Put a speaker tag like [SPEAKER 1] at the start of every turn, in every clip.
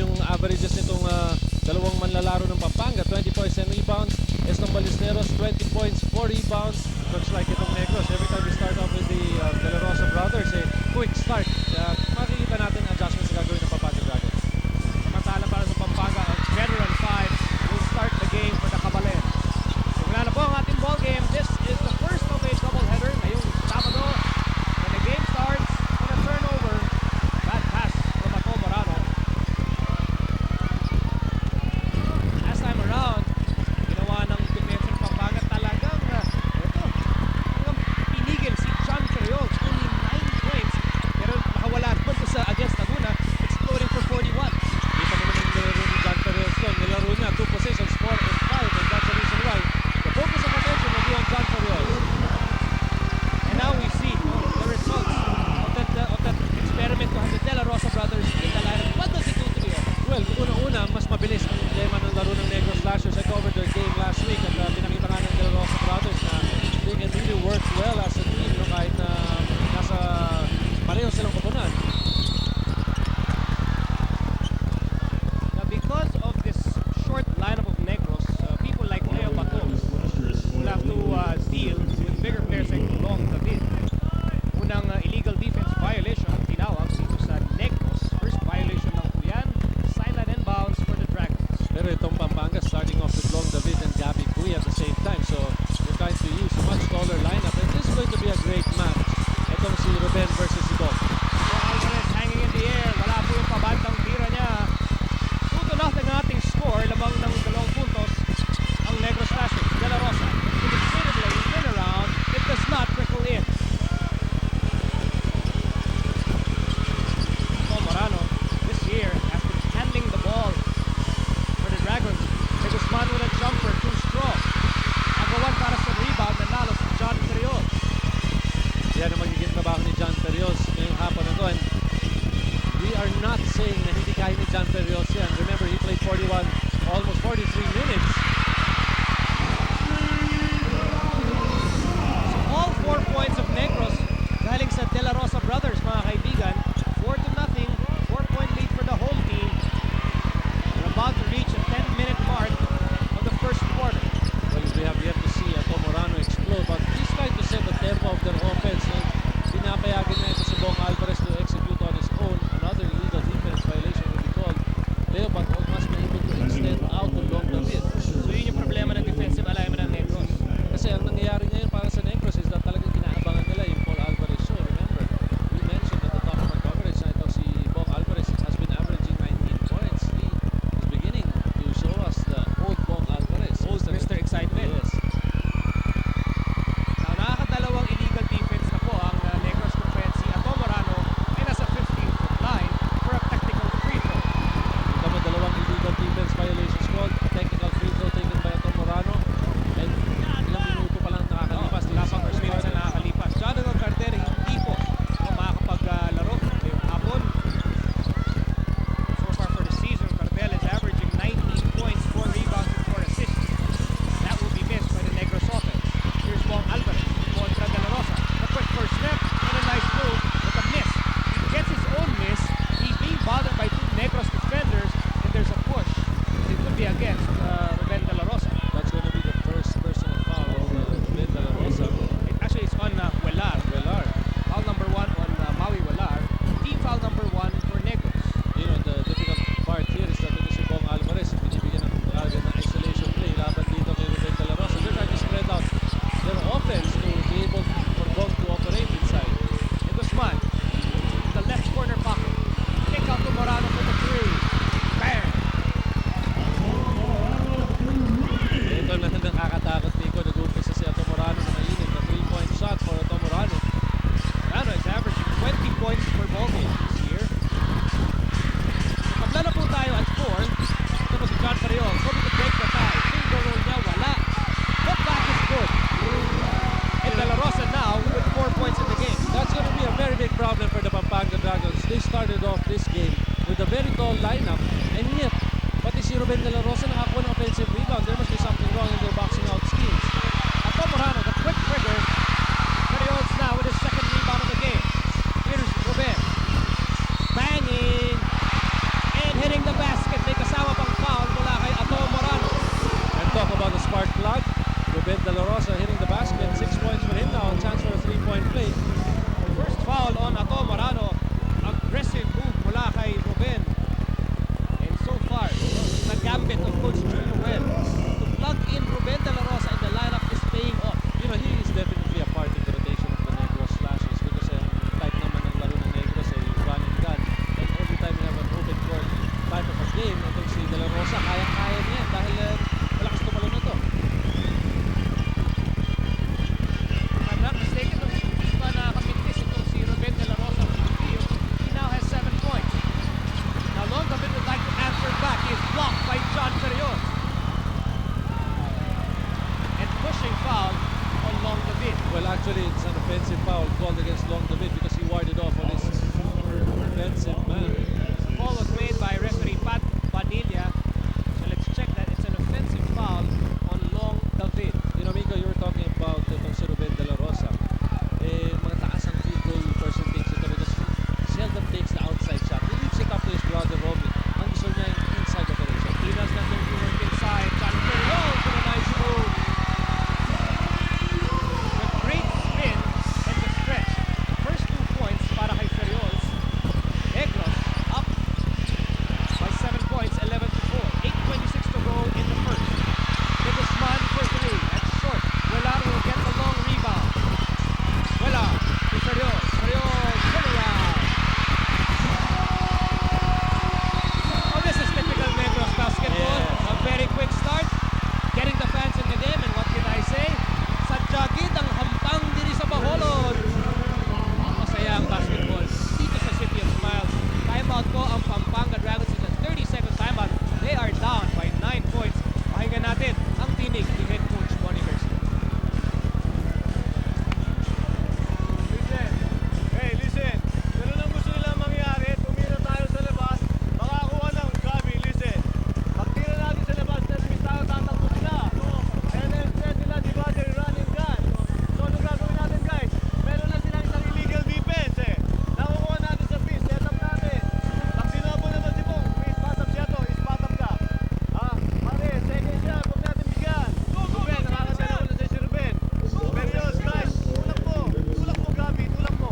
[SPEAKER 1] yung averages nitong dalawang manlalaro ng Pampanga. 20 points and rebounds. Eston Ballesteros, 20 points, 4 rebounds. Looks like itong Negros, every time we start off with the De La Rosa brothers, quick start. Makikita natin adjustments na gagawin ng Pampanga Dragons.
[SPEAKER 2] Samantala para sa Pampanga, ang General 5 will start the game for the Caballeros. Simula na po ang ating ball game. This is the first of a doubleheader ngayong Sabado. When the game starts, on a turnover, bad pass from Ato Morano. Last time around, ginawa ng defense ng Pampanga talagang pinigil si John Ferriol. Only 9 points. Pero nakawala naman sa against Laguna, exploding for 41.
[SPEAKER 1] Hindi pa naman nilaro ni John Perez doon. Nilaro niya 2 positions, 4 and 5, and that's the reason why the focus of attention will be on John Perez.
[SPEAKER 2] And now we see the results of that experiment to have the De La Rosa brothers in the lineup. What does it do to you?
[SPEAKER 1] Well, una-una, mas mabilis ang lema ng laro ng Negros Slashers. I covered their game last week at pinakita nga ng De La Rosa brothers na they can really work well as a team, no, kahit na nasa pareho silang koponan.
[SPEAKER 2] Now, because of this short lineup of Negros, people like Leo Batos will have to deal with bigger players like Long David. Unang illegal defense violation ang tinawag dito sa Negros. First violation ng Kuyan, silent and bounds for the Dragons.
[SPEAKER 1] Pero itong Pampanga starting off with Long David and Gabby Cuy at the same time. So they're trying to use a much taller lineup, and this is going to be a great match. Itong si Ruben versus si Bob.
[SPEAKER 2] Alvarez hanging in the air. Wala po yung pabantang tira niya. 2-0 ang ating score. Labang ng 2 puntos ang Negros Slashers. De La Rosa. With a straight turn around, it does not trickle in. Paul Morano this year has been handling the ball for the Dragons. De Guzman with a jumper, too strong. Agawan para sa rebound, nanalo si John Ferriol.
[SPEAKER 1] Yan ang magiging trabaho ni John Perrios ngayong hapon na to. And we are not saying na hindi kaya ni John Perrios yan. Remember, he played 41, almost 43 minutes.
[SPEAKER 2] So all 4 points of Negros galing sa De La Rosa brothers, mga kaibigan. 4-0, 4-point lead for the home team. We're about to reach a 10-minute mark of the first quarter.
[SPEAKER 1] Well, we have yet to see Ato Morano explode, but he's trying to set the tempo of their offense. And pinapayagan na ito si Bong Alvarez to execute on his own. Another illegal defense violation will be called. Leo Batol must be able to extend out to Long David.
[SPEAKER 2] So yun yung problema ng defensive alignment ng Negros.
[SPEAKER 1] Kasi ang nangyayari ngayon para sa Negros is that talagang kinaabangan nila yung Paul Alvarez show. Remember, we mentioned at the top of our coverage na itong si Bong Alvarez has been averaging 19 points. He is beginning to show us the old Bong Alvarez.
[SPEAKER 2] Old Mr. Excitement.
[SPEAKER 1] Yes.
[SPEAKER 2] Now, nakakadalawang illegal defense na po ang Negros defense. Si Ato Morano ay nasa 15-foot line for a technical free throw.
[SPEAKER 1] Ito mo dalawang illegal defense violations called. A technical free throw taken by Ato Morano. And ilang minuto pa lang nakakalipas.
[SPEAKER 2] Wala pang first minutes na nakakalipas. Jonathan Carter, hindi po makakapaglaro ngayong hapon. So far for the season, Cartel is averaging 19 points, 4 rebounds, and 4 assists. That will be missed by the Negros offense. Here's Bong Alvarez contra De La Rosa. A quick first step and a nice move with a miss. He gets his own miss. He's being bothered by 2 Negros defenders, and there's a push. It could be against Ruben De La Rosa.
[SPEAKER 1] That's going to be the first personal foul of Ruben De La Rosa.
[SPEAKER 2] Actually, it's on Huelar.
[SPEAKER 1] Velar.
[SPEAKER 2] Foul number 1 on Maui Huelar. Team foul number 1 for Negros.
[SPEAKER 1] You know, the difficult part here is that ito si Bong Alvarez, binibigyan ng agad ng isolation play laban dito kay Ruben De La Rosa. They're trying to spread out their offense to be able for Bong to operate inside.
[SPEAKER 2] And Guzman, the left corner pocket. Kick out to Morano for the 3. Bang!
[SPEAKER 1] Ito na nakakatakot dito. Nag-umpisa si Ato Morano na mainit na 3-point shot for Ato Morano.
[SPEAKER 2] Morano is averaging 20 points per ball game this year. Pagla na po tayo at 4. Ito po si John Ferriol. Hoping to break the tie. Finger roll niya, wala. Put back is good. And De La Rosa now with 4 points in the game.
[SPEAKER 1] That's going to be a very big problem for the Pampanga Dragons. They started off this game with a very tall lineup, and yet, pati si Ruben De La Rosa nakakuha ng offensive rebound. There must be something wrong in their boxing out schemes.
[SPEAKER 2] Ato Morano, the quick trigger. Ferriol's now with his second rebound of the game. Here's Ruben. Banging. And hitting the basket.
[SPEAKER 1] game. Itong si De La Rosa, kaya-kaya niya yan dahil malakas tumalon na to.
[SPEAKER 2] If I'm not mistaken, nung hindi pa nakamintis itong si Ruben De La Rosa from the field, he now has 7 points. Now Long David would like to answer back. He is blocked by John Ferriol. And pushing foul on Long David.
[SPEAKER 1] Well, actually, it's an offensive foul called against Long David because he warded off on his offensive man.
[SPEAKER 2] The ball was made by referee Pat Padilla. So let's check that. It's an offensive foul on Long David.
[SPEAKER 1] You know, Miko, you were talking about itong si Ruben De La Rosa. Mga taas ang field goal percentage ito because he seldom takes the outside shot. He leaves it up to his brother Romy. Ang gusto niya yung inside operation.
[SPEAKER 2] He does not know to work inside. John Ferriol for a nice move. With great spin and the stretch. First 2 points para kay Ferriol. Negros up by 7 points, 11 to 4. 8:26 to go in the first. De Guzman for 3. That's short. Velar will get the long rebound. Velar to Ferriol. Ferriol turnaround. Oh, this is typical Negros basketball.
[SPEAKER 1] Yeah.
[SPEAKER 2] A very quick start. Getting the fans in the game. And what can I say? Sadyagid ang hampang diri sa Bacolod. Masaya ang basketball dito sa City of Smiles. Timeout po ang Pampanga Dragons in the 30-second timeout. They are down by 9 points. Pakinggan natin ang tinig ni head coach Bonnie Garcia.
[SPEAKER 3] Listen. Hey, listen. Ganun ang gusto nila mangyari. Tumira tayo sa labas. Makakuha ng Gabi. Listen. Pagtira natin sa labas, natin tayo tatakbo sila. And then instead nila, di ba, they're running gun. So, ano gagawin natin, guys? Meron na silang isang illegal defense, eh. Nakukuha natin sa piece. Set up natin. Pag sinobo naman si Bong, spot up siya to. Spot up ka. Pare, second siya. Huwag natin bigyan. Ruben, nakakadalaw na siya si Ruben. Period, guys. Tulak mo. Tulak mo, Gabi. Tulak mo.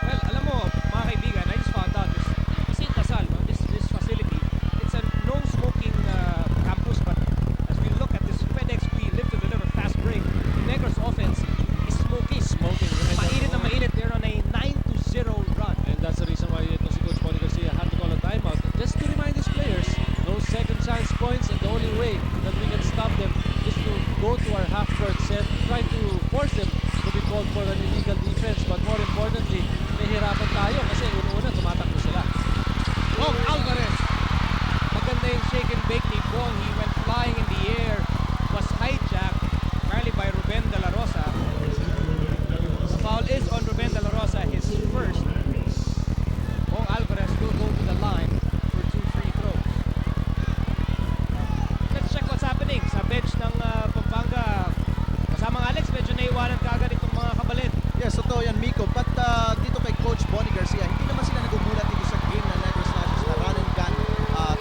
[SPEAKER 2] Well, alam mo, mga kaibigan, I just found out this St. Casal, no, this facility, it's a no-smoking campus, but as we look at this FedEx Live to Deliver fast break, the Negros offense is smoky.
[SPEAKER 1] Smoking.
[SPEAKER 2] Mainit na mainit. They're on a 9-0 run.
[SPEAKER 1] And that's the reason why itong si Coach Bonnie Garcia had to call a timeout. Just to remind his players, no second chance points, and the only way that we can stop them is to go to our half-court set, try to force them to be called for an illegal defense. But more importantly, nahihirapan tayo kasi una-una tumatakbo sila.
[SPEAKER 2] Bong Alvarez. Maganda yung shake and bake ni Bong. He went flying in the air. Was hijacked apparently by Ruben De La Rosa. The foul is on Ruben De La Rosa, his first. Bong Alvarez will go to the line for 2 free throws. Let's check what's happening sa bench ng Pampanga. Kasamang Alex, medyo naiwanan kagad itong mga kabalit.
[SPEAKER 4] Yes, totoo yan, Miko. But dito kay Coach Bonnie Garcia, hindi naman sila nagugulat dito sa game na Negros Nationals na run and gun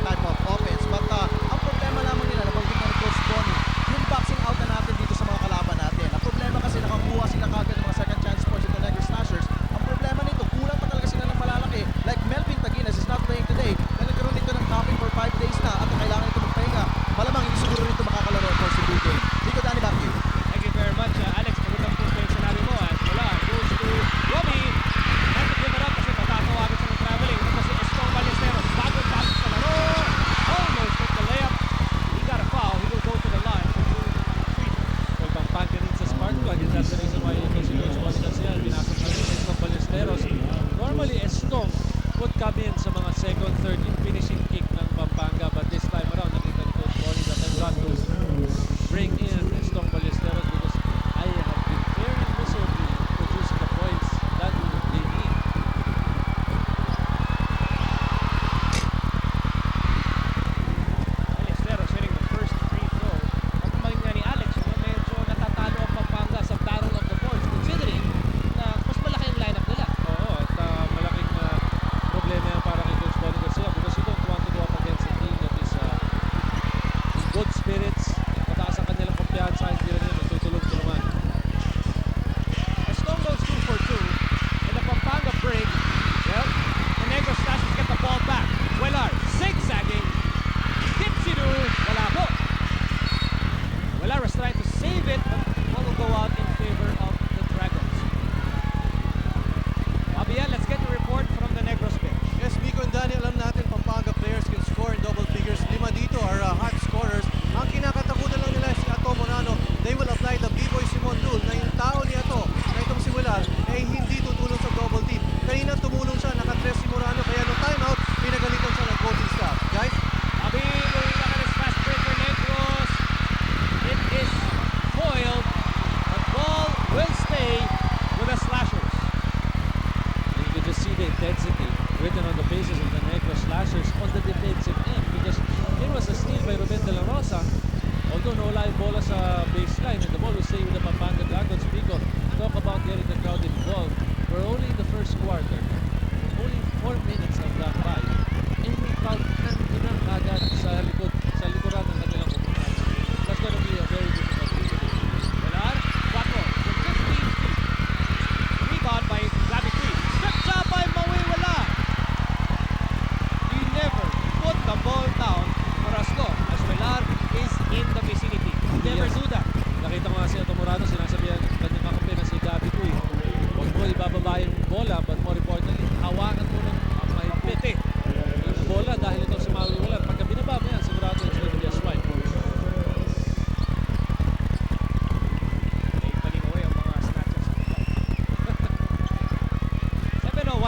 [SPEAKER 4] type of offense. But ang problema lamang nila, nabanggit na ni Coach Bonnie, yung boxing out na natin dito sa mga kalaban natin. Ang problema kasi nakakuha sila kagad ng mga second chance points ito Negros Nationals. Ang problema nito, kulang pa talaga sila ng malalaki. Like Melvin Taginas is not playing today. Nagkaroon nito ng topping for 5 days na at kailangan ito magpahinga. Malamang hindi siguro rito makakalaro for si Budo. Miko, Danny, back to you.
[SPEAKER 2] Thank you very much, Alex. Magandang punto yung sinabi mo. At wala, goes to Romy. Not to give it up kasi patatawagan sa ng traveling. Ito kasi Estong Ballesteros. Bagong pasok sa laro. Almost with the layup. He got a foul. He will go to the line for 2 free throws.
[SPEAKER 1] Well, Pampanga needs a spark plug, and that's the reason why itong si Coach Bonnie Garcia pinasok na si Estong Ballesteros. Normally, Estong would come in sa mga second, third, yung finishing kick ng Pampanga, but this time around, nakita ni Coach Bonnie that I've got to bring in Estong Ballesteros because I have been very miserably producing the points that they need.
[SPEAKER 2] Ballesteros hitting the first free throw. Ang tumangin nga ni Alex, medyo natatalo ang Pampanga sa battle of the boards considering na mas malaki ang lineup nila.
[SPEAKER 1] Oo, at malaking problema yan para kay Coach Bonnie Garcia because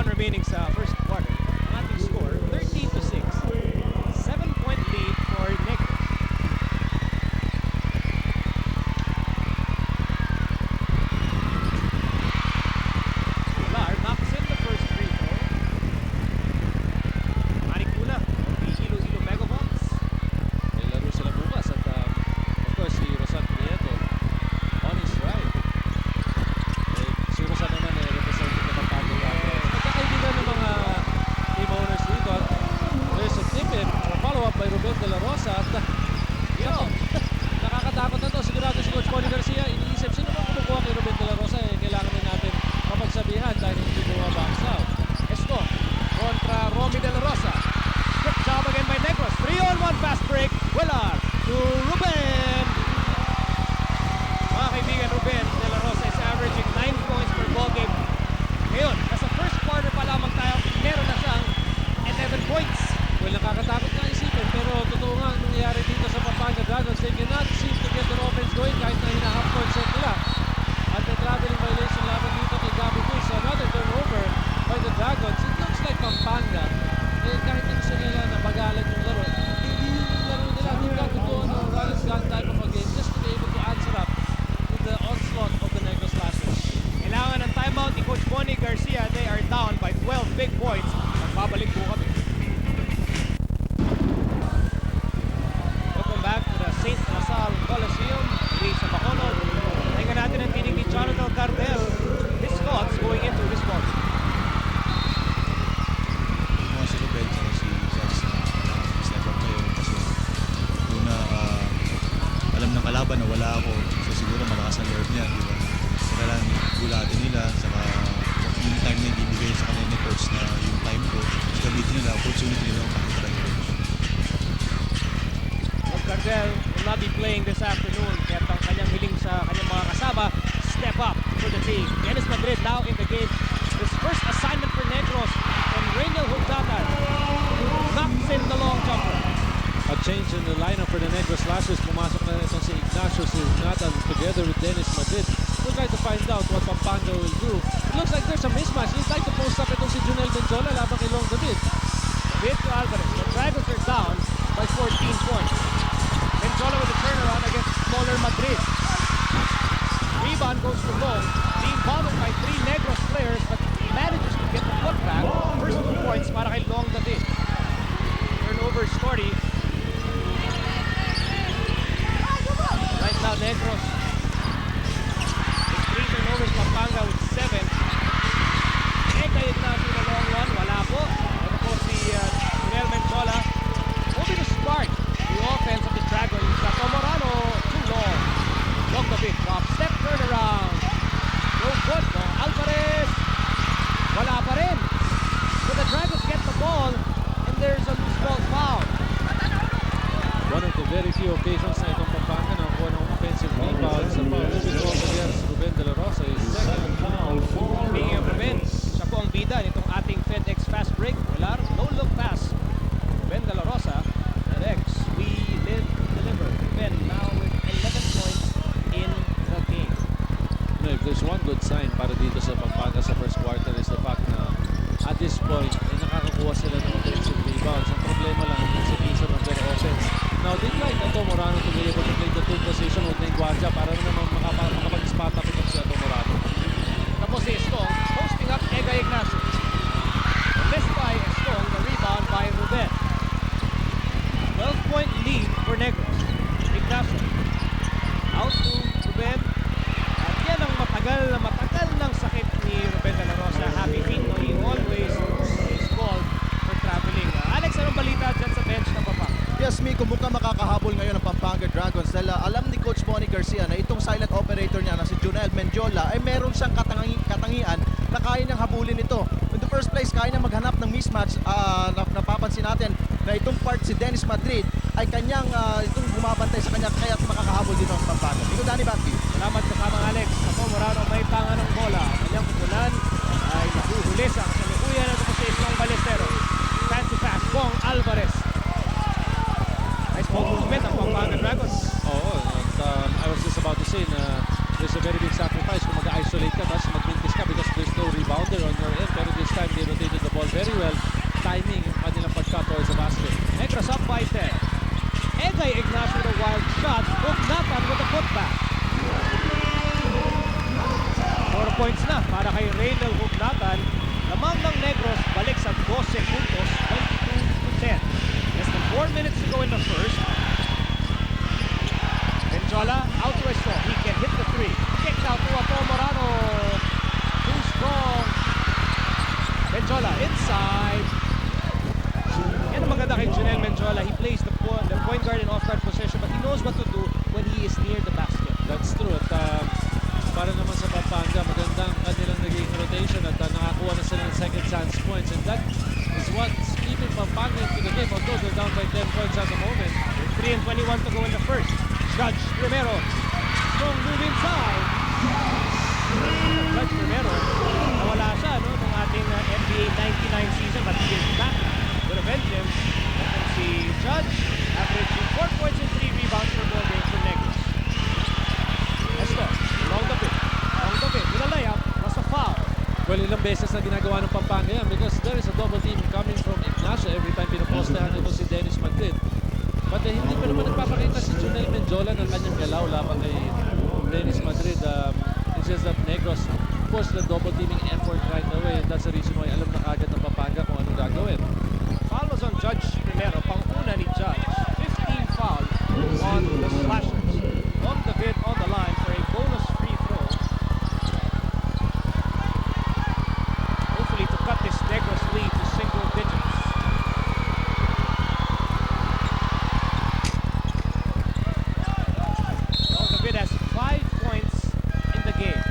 [SPEAKER 2] 2:31 remaining sa first quarter. Ang ating score, 13-6. 7-point lead for Negros. Pilar knocks in the first free throw. Maricuna, the Iloilo Megabots.
[SPEAKER 1] May laro sila bukas at of course si Rosan Prieto on his right. Si Rosan naman representing ng Pampanga Raptors. Magkakaibigan ng mga team owners dito at there's a tip in follow-up by Ruben De La Rosa at nakakatakot na to. Sigurado si Coach Bonnie Garcia iniisip sino bang kumukuha kay Ruben De La Rosa, kailangan din natin mapagsabihan dahil hindi bumabounced out.
[SPEAKER 2] Esto kontra Romy De La Rosa. Quick job again by Negros. 3-on-1 fast break. Willard to Ruben. Mga kaibigan, Ruben De La Rosa is averaging 9 points per ball game. Ngayon, nasa first quarter pa lamang tayo, meron na siyang 11 points.
[SPEAKER 1] Well, nakakatakot nga isipin pero totoo nga ang nangyayari dito sa Pampanga Dragons. They cannot seem to get their offense going kahit na hina-half court set nila. At may traveling violation laban dito kay Gabby Cruz. So another turnover by the Dragons. It looks like Pampanga. Kahit hindi gusto nila na bagalan yung laro, hindi yun yung laro nila. They've got to go on a run and gun type of a game just to be able to answer up to the onslaught of the Negros Slashers.
[SPEAKER 2] Kailangan ng timeout ni Coach Bonnie Garcia. They are down by 12 big points. Magbabalik po kami. Welcome back to the St. Lasal Coliseum. Lee sa Bacolod. Tingnan natin ang tinig ni Jonathan Cardel. His thoughts going into this ball.
[SPEAKER 5] Mga si Ruben at si Jazz na step up kayo kasi una alam ng kalaban na wala ako so siguro malakas ang nerve niya, di ba? So kailangan gulatin nila saka yung time na ibibigay sa kanila ni coach na yung time ko gamitin nila, opportunity nila ang pakita ng coach.
[SPEAKER 2] Coach Cardel will not be playing this afternoon. Kaya ang kanyang hiling sa kanyang mga kasama, step up for the team. Dennis Madrid now in the game. His first assignment for Negros and Rainiel Hugdatan knocks in the long jumper.
[SPEAKER 1] A change in the lineup for the Negros Slashers. Pumasok na itong si Ignacio Nathan together with Dennis Madrid. We'll try to find out what Pampanga will do. It looks like there's a mismatch. He's trying to post up itong si Junel Benjola labang kay Long David.
[SPEAKER 2] David to Alvarez. The Dragons are down by 14 points. Benjola with a turnaround against smaller Madrid. Rebound goes to Long. Being bothered by 3 Negros players but manages to get the foot back. First 2 points para kay Long David. Turnover story. Right now, Negros. With 3 turnovers, Pampanga with 7. Kahit na sila long run, wala po. Ito po si Junel Menchola. Moving to spark the offense of the Dragons. Sato Morano, too long. Long the big drop, step turnaround. No good, no. Alvarez. Wala pa rin. So the Dragons get the ball and there's a loose ball foul.
[SPEAKER 1] One of the very few occasions na itong Pampanga na kuha ng offensive rebound sa individual players Ruben De La Rosa is second foul.
[SPEAKER 2] Speaking of Ruben, siya po ang bida nitong ating FedEx fast break. Wala, no look pass. Ruben De La Rosa, FedEx, we live, deliver. Ruben now with 11 points in the game.
[SPEAKER 1] If there's one good sign para dito sa Pampanga sa first quarter is the fact na at this point, nakakakuha sila ng offensive rebounds. Ang problema lang ang execution of their offense. Now, they'd like Ato Morano to be able to play the 2 position with Nenguadja para naman makapag-spot up itong si Ato Morano.
[SPEAKER 2] Tapos si Estong, posting up Ega Ignacio. Missed by Estong, the rebound by Ruben. 12-point lead for Negros. Ignacio. Out to Ruben. At yan ang matagal ng sakit ni Ruben De La Rosa. Happy feet, no? He always is called for traveling. Alex, anong balita dyan sa bench ng Pampanga?
[SPEAKER 4] Yes, Miko, mukhang makakahabol ngayon ang Pampanga Dragons dahil alam ni Coach Bonnie Garcia na itong silent operator niya na si Junel Menjola ay meron siyang katangian na kaya niyang habulin ito. In the first place, kaya niyang maghanap ng mismatch. Napapansin natin na itong part si Dennis Madrid ay kanyang itong bumabantay sa kanya kaya makakahabol din ang Pampanga. Miko, Danny Batby.
[SPEAKER 2] Salamat kasama Alex. Ako, Morano may tanga ng bola. Kanyang kukulan ay nahuhuli sa kasalukuyan ng Islang Balestero. Fancy pass, Bong Alvarez. Nice ball movement ang Pampanga Dragons.
[SPEAKER 1] Oo, at I was just about to say na there's a very big sacrifice kung mag-isolate ka tapos mag-mintis ka because there's no rebounder on your end. Pero this time they very well timing yung kanilang pagka towards the basket.
[SPEAKER 2] Negros up by 10. Egay Ignacio with a wild shot. Hugnatan with a putback. 4 points na para kay Reynel Hugnatan. Lamang ng Negros balik sa 12 puntos, 22-10. Less than 4 minutes to go in the first. Benjola out to a strong. He can hit the three. Kicked out to Apo Morano. Too strong. Benjola inside. Yan ang maganda kay Junel Benjola. He plays the point guard in off-guard position, but he knows what to do when he is near the basket.
[SPEAKER 1] That's true. At para naman sa Pampanga, magandang kanilang naging rotation at nakakuha na sila ng second chance points. And that is what's keeping Pampanga into the game. Although they're down by 10 points at the moment.
[SPEAKER 2] With 3 and 21 to go in the first. Judge Primero. Strong move inside. Judge Primero. Nawala siya nung ating NBA 99 season, but he is back to revenge him. And si Judge averaging 4 points and 3 rebounds per ball game for Negros. Esto, long the bit. Long the bit. With a layup, was a foul.
[SPEAKER 1] Well, ilang beses na ginagawa ng Pampanga yan because there is a double team coming from Ignacio every time pinopostehan ito si Dennis Madrid. But hindi pa naman nagpapakita si Junel Menjola ng kanyang galaw laban kay Dennis Madrid. It's just that Negros pushed the double teaming effort right away, and that's the reason why alam na kagad ng Pampanga kung anong gagawin.
[SPEAKER 2] Foul was on Judge Primero, pang-una ni Judge. 15 foul on the Slashers. On the bid on the line for a bonus free throw. Hopefully to cut this Negros lead to single digits. On the bid has 5 points in the game.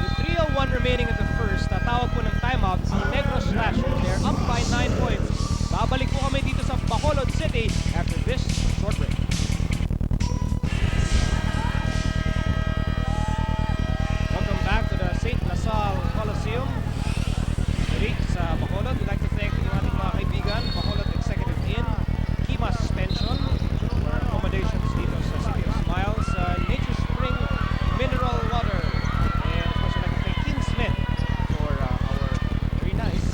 [SPEAKER 2] With 3:01 remaining in the first, tatawag po ng timeout ang Negros Slashers. They're up by 9 points. Babalik po kami dito sa Bacolod City after this short break. Welcome back to the St. Lasal Coliseum. Dito sa Bacolod, we'd like to thank yung ating mga kaibigan, Bacolod Executive Inn, Kimas Pension, for accommodations dito sa City of Smiles, Nature Spring Mineral Water, and of course, we'd like to thank King Smith for our very nice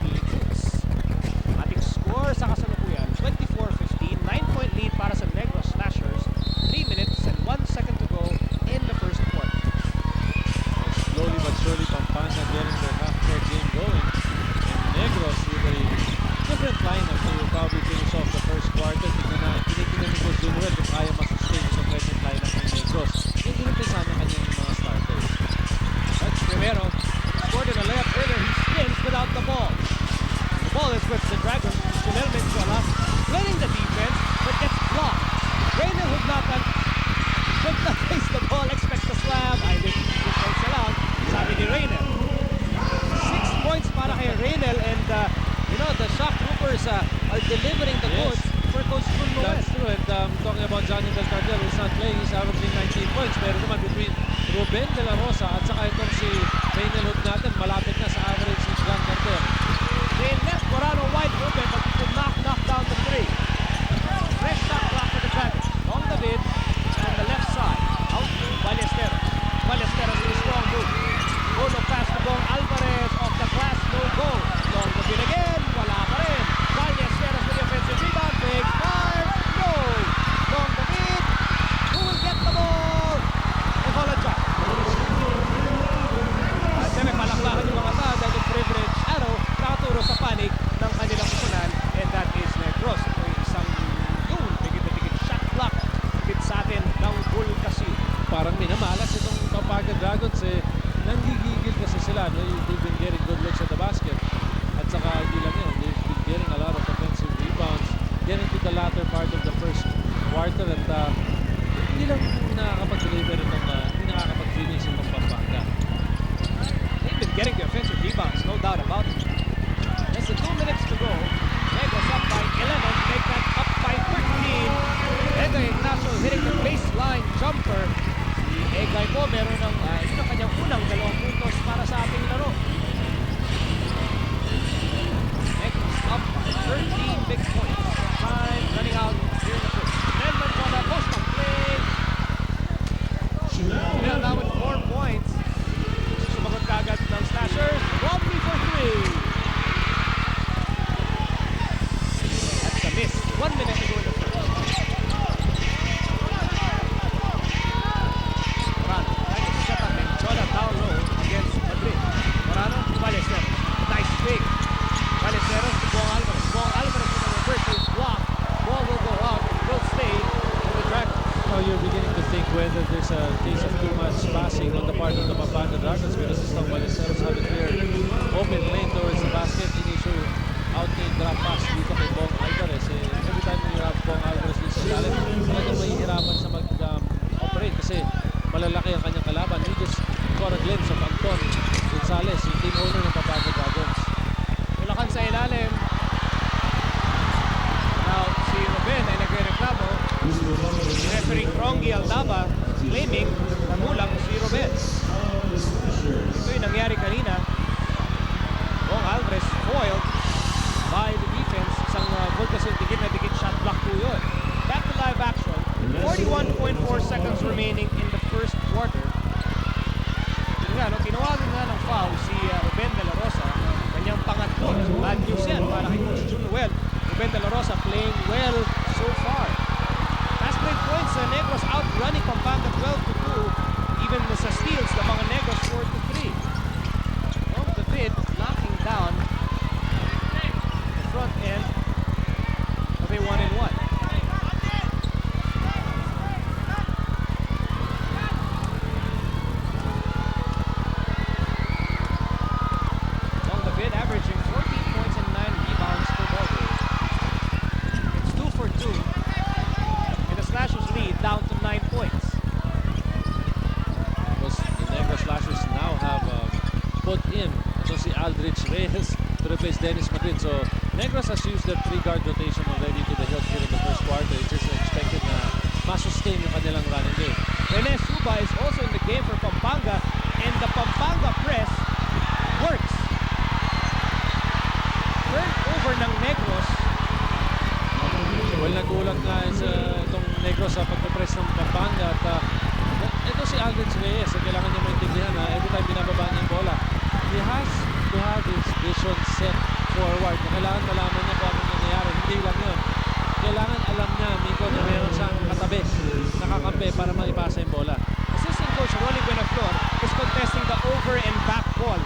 [SPEAKER 2] Philly foods. Ating score sa kasalukuyan, 24-15, 9-point lead para sa Negros Slashers, 3 minutes and 1 second to go in the first quarter.
[SPEAKER 1] Slowly but surely, Pampanga getting their half-court game going. And Negros with a different lineup to probably finish off the first quarter. Tinitingnan ni Coach Junel kung kaya masustain yung present lineup ng Negros. Yung inumpisa na kanyang mga starters.
[SPEAKER 2] That's Primero. Scored in a layup earlier. He spins without the ball. The ball is with the Dragons. Junel Menjola winning the defense, but gets blocked. Reynel Hugnatan should not face the ball. Expects the slam. I think he points it out. Sabi ni Reynel. 6 points para kay Reynel, and the Shock Troopers are delivering the
[SPEAKER 1] Yes.
[SPEAKER 2] goods for Coach Bruno
[SPEAKER 1] That's
[SPEAKER 2] West.
[SPEAKER 1] true. And talking about Johnny Del Cartel, who's not playing, he's averaging 19 points. Pero naman between Ruben De La Rosa at saka itong si Reynel Hugnatan, malapit na sa average si John Cartel.
[SPEAKER 2] They left Morano wide open, but he could not knock down the three. Fresh shot block for the Dragons. On the bid, on the left side. Out to Ballesteros. Ballesteros with a strong move. Uno pass to Bong Alvarez off the glass, no goal. Long the bid again, wala pa rin. Ballesteros with the offensive rebound. Big fire, no. Long the bid. Who will get the ball? Evolachak. At siyempre, palakpakan yung mga tao dahil yung privilege arrow nakaturo sa panig ng kanilang kusunan, and that is Negros. Ito yung isang tigit na tigit shot block tigit sa atin ng Bulcasio.
[SPEAKER 1] Parang minamalas itong Pampanga Dragons nanggigigil kasi sila. They've been getting good looks at the basket. At saka hindi lang yun, they've been getting a lot of offensive rebounds, getting to the latter part of the first quarter, at hindi lang nakakapag-deliver hindi nakakapag-finish itong Pampanga.
[SPEAKER 2] They've been getting the offensive rebounds, no doubt about it. Less than 2 minutes to go. Negros up by 11, make that up by 13. Egay Ignacio hitting the baseline jumper. Si Egay po meron ng kanyang unang 2 puntos para sa ating laro. Negros up by 13 big points. Time running out here in the first. Then Menjola post up play.
[SPEAKER 1] So si Aldrich Reyes to replace Dennis Madrid. So Negros has used their 3-guard rotation already to the hilt here in the first quarter. It's just expected na masustain yung kanilang running game.
[SPEAKER 2] Rene Suba is also in the game for Pampanga, and the Pampanga press works. Turnover ng Negros.
[SPEAKER 1] Well, nagulat nga sa itong Negros sa pagpapress ng Pampanga. At ito si Aldrich Reyes. Kailangan niya maintindihan na every time binababa niya yung bola, he has to have his vision set forward. Kailangan malaman niya kung anong nangyayari. Hindi lang yun. Kailangan alam niya, Miko, na meron siyang katabi, nakakampi para maipasa yung bola.
[SPEAKER 2] Assistant coach Rolly Buenaflor is contesting the over and back ball.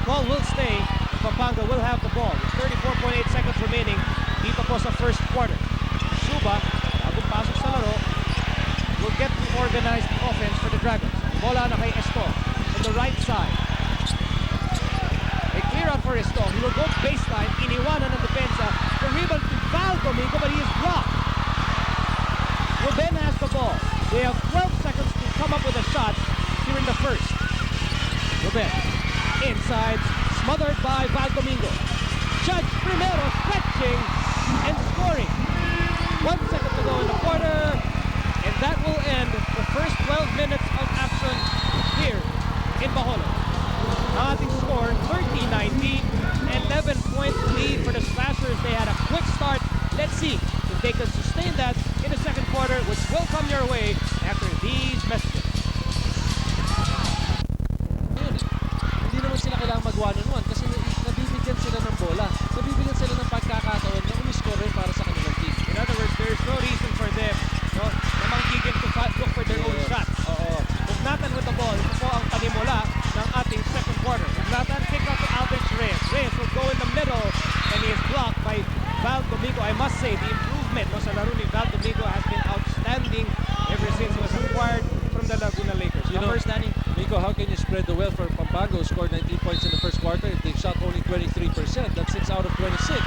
[SPEAKER 2] Ball will stay. Pampanga will have the ball. With 34.8 seconds remaining dito po sa first quarter. Suba, bagong pasok sa laro, will get the organized offense for the Dragons. Bola na kay Estong on the right side. A clear out for Estong. He will go baseline. Iniwanan ng depensa. The rebound to Val Domingo, but he is blocked. Ruben has the ball. They have 12 seconds to come up with a shot here in the first. Ruben inside, smothered by Val Domingo. Judge Primero stretching and scoring. 1 second to go in the quarter, and that will end the first 12 minutes of action here in Bacolod. Ang ating score, 13-19, 11-point lead for the Smashers. They had a quick start. Let's see if they can sustain that in the second quarter, which will come your way after these messages.
[SPEAKER 1] Yun, hindi naman sila kailangan mag 1-on-1 kasi nabibigyan sila ng bola. Nabibigyan sila ng pagkakataon na umiscore para sa kanilang team.
[SPEAKER 2] In other words, there is no reason for them na manggigil to look for their own shots.
[SPEAKER 1] Oo.
[SPEAKER 2] Ugnatan with the ball. Ito po ang panimula ng ating second quarter. Ugnatan, kick out to Aldrich Reyes. Reyes will go in the middle, and he is blocked by Val Domingo. I must say, the improvement sa laro ni Val Domingo has been outstanding ever since he was acquired from the Laguna Lakers.
[SPEAKER 1] You know,
[SPEAKER 2] Number standing.
[SPEAKER 1] Miko, how can you spread the wealth for Pampanga, who scored 19 points in the first quarter? They shot only 23%. That's 6 out of 26.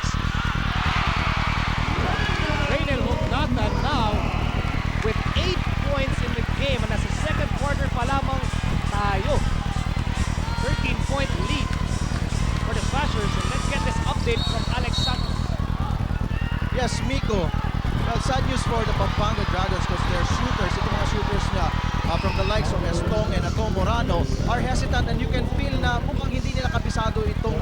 [SPEAKER 2] Raynel Ugnatan now with 8 points in the game, and nasa second quarter pa lamang tayo. 13-point lead for the Smashers, and let's get this update from Alex Santos.
[SPEAKER 4] Yes, Miko. Well, sad news for the Pampanga Dragons because their shooters, itong mga shooters na from the likes of Estong and Atom Morano are hesitant, and you can feel na mukhang hindi nila kabisado itong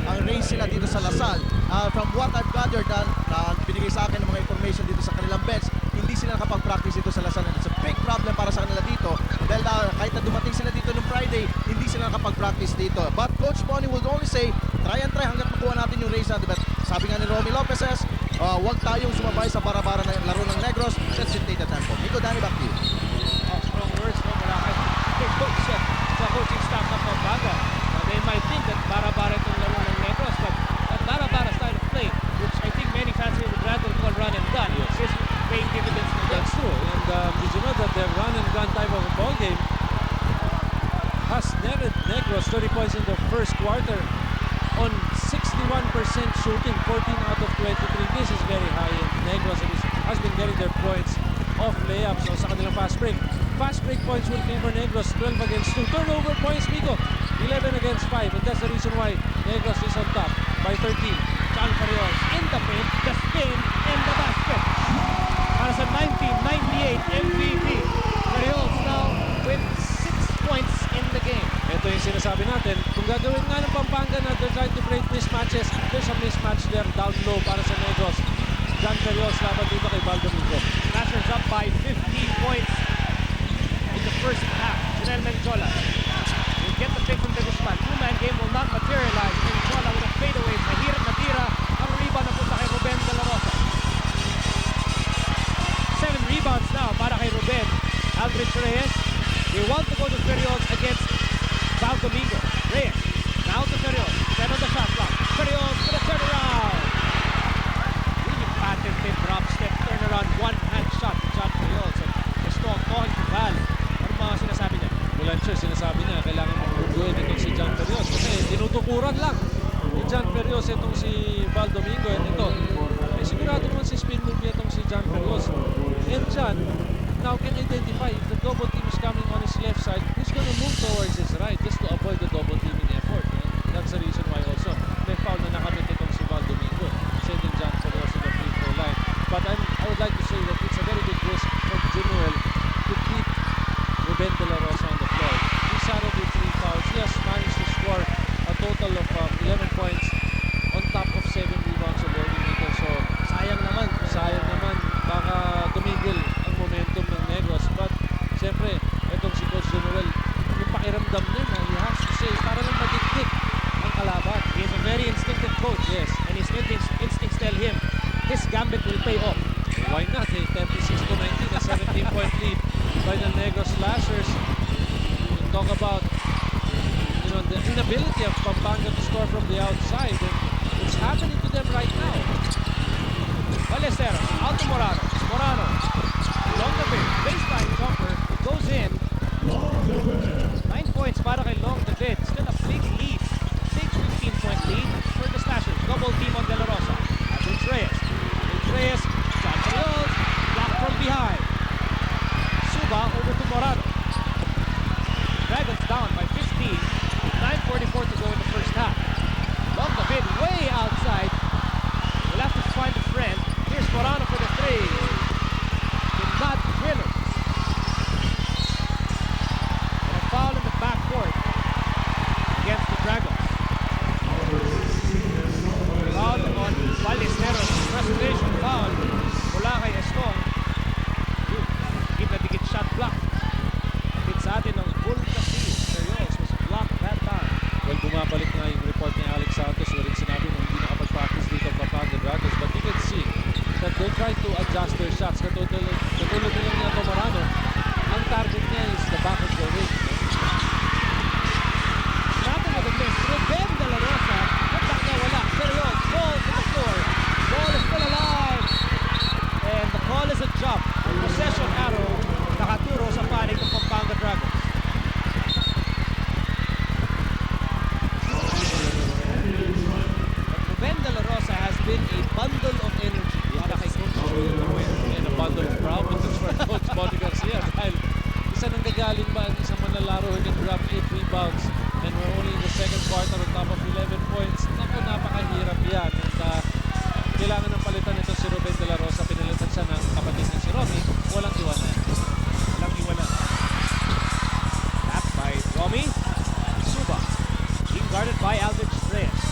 [SPEAKER 4] ang race nila dito sa Lasal. From what I've gathered na binigay sa akin ng mga information dito sa kanilang bench, hindi sila nakapag-practice dito sa Lasal, and it's a big problem para sa kanila dito dahil kahit na dumating sila dito noong Friday, hindi sila nakapag-practice dito. But Coach Bonnie will only say, try and try hanggat makuha natin yung race na, diba? Sabi nga ni Romy Lopez's, huwag tayong sumabay sa bara-bara na laro ng Negros. Let's dictate the tempo. Miko, Danny, back to you.
[SPEAKER 2] Strong words no, mula kay coach sa coaching staff ng Pampanga. They might think that bara-bara itong laro ng Negros, but that bara-bara style of play, which I think many fans here would rather call run and gun, is paying dividends for them.
[SPEAKER 1] That's true. And did you know that the run and gun type of a ball game has netted Negros 30 points in the first quarter on 61% shooting, 14 out of 23. This is very high, and Negros has been getting their points off layups o sa kanilang fast break. Fast break points will favor Negros, 12 against 2. Turnover points, Miko, 11 against 5. And that's the reason why Negros is on top by 13.
[SPEAKER 2] John Carriol in the paint, the spin, and the basket. Para sa 1998 MVP, Carriol now with 6 points in the game.
[SPEAKER 1] Ito yung sinasabi natin. Kung gagawin nga ng Pampanga na they're trying to create mismatches, there's a mismatch there down low para sa Negros. John Carriol laban dito kay Val Domingo.
[SPEAKER 2] Smashers up by 15 points in the first half. Janel Menjola will get the pick from the Guzman. Two-man game will not materialize. Menjola with a fadeaway. Mahirap na tira. Ang rebound na punta kay Ruben De La Rosa. 7 rebounds now para kay Ruben. Aldrich Reyes. They want to go to Ferriols against Val Domingo. Reyes now to Ferriols. Then on the shot clock. Ferriols for the turnaround. Really patented drop step turnaround. One-hand shot to John Ferriols. And Estong on to Val. Ano mga sinasabi niya?
[SPEAKER 1] Bulansyo, sinasabi niya, kailangan mabuguin itong si John Ferrios kasi tinutukuran lang ni John Ferrios itong si Val Domingo. And ito, sigurado naman si spin move niya itong si John Ferrios. And John now can identify if the double team is coming on his left side, he's gonna move towards his right just to avoid the double teaming that's the reason why also may foul na nakamit itong si Val Domingo, sending John Ferrer to the free throw line. But I would like to say that it's a very big risk for Junuel to keep Ruben De La Rosa on the floor. He started with 3 fouls. He has managed to score a total of 11 points on top of 7 rebounds of Erwin Nickel. So sayang naman, baka tumigil ang momentum ng Negros. But siyempre, itong si Coach Junuel, yung pakiramdam niya na he has to say, para lang madikdik ang kalaban.
[SPEAKER 2] He is a very instinctive coach.
[SPEAKER 1] Yes.
[SPEAKER 2] And his instincts tell him this gambit will pay off.
[SPEAKER 1] Why not? 36-19, a 17-point lead by the Negros Slashers. We talk about the inability of Pampanga to score from the outside, and it's happening to them right now.
[SPEAKER 2] Ballesteros, out to Morano. Morano, long the bit, baseline jumper, goes in. 9 points para kay Long David. Still a big lead. Big 15-point lead for the Slashers. Double team on De La Rosa. Adrian Reyes, John Ferrer, blocked from behind. Suba over to Morano. Dragons down by 15. 9:44 to go in the first half. Long David way outside. We'll have to find a friend. Here's Morano for the three. Did not drill it. And a foul in the backcourt against the Dragons. Foul on Ballesteros. Frustration foul mula kay Estong. Dikit na dikit shot block. Dikit sa atin ng Bull Castillo. Serios was blocked that time.
[SPEAKER 1] Well, bumabalik na yung report ni Alex Santos wherein sinabi na hindi nakapag-practice dito ang Pampanga Dragons. But you can see that they try to adjust their shots. Katulad nila niya ito Morano, ang target niya is the back of the ring.
[SPEAKER 2] Nothing with a miss. Ruben De La Rosa. Pagtak niya wala. Serios. Ball to the floor. Ball is still alive. And the call is a jump. Possession arrow. Nakaturo sa panig ng Pampanga Dragons. Ruben De La Rosa has been a bundle of energy para kay Coach Junuel.
[SPEAKER 1] And a bundle of problems for Coach Bonnie Garcia dahil isa nang gagaling ba ang isang manlalaro who can grab 8 rebounds and we're only in the second quarter on top of 11 points. Naku, napakahirap yan. And kailangan ng palitan nito si Ruben De La Rosa. Pinalitan siya ng kapatid niya si Romy. Walang iwanan.
[SPEAKER 2] Walang iwanan. Tap by Romy. Suba. Being guarded by Aldrich Reyes.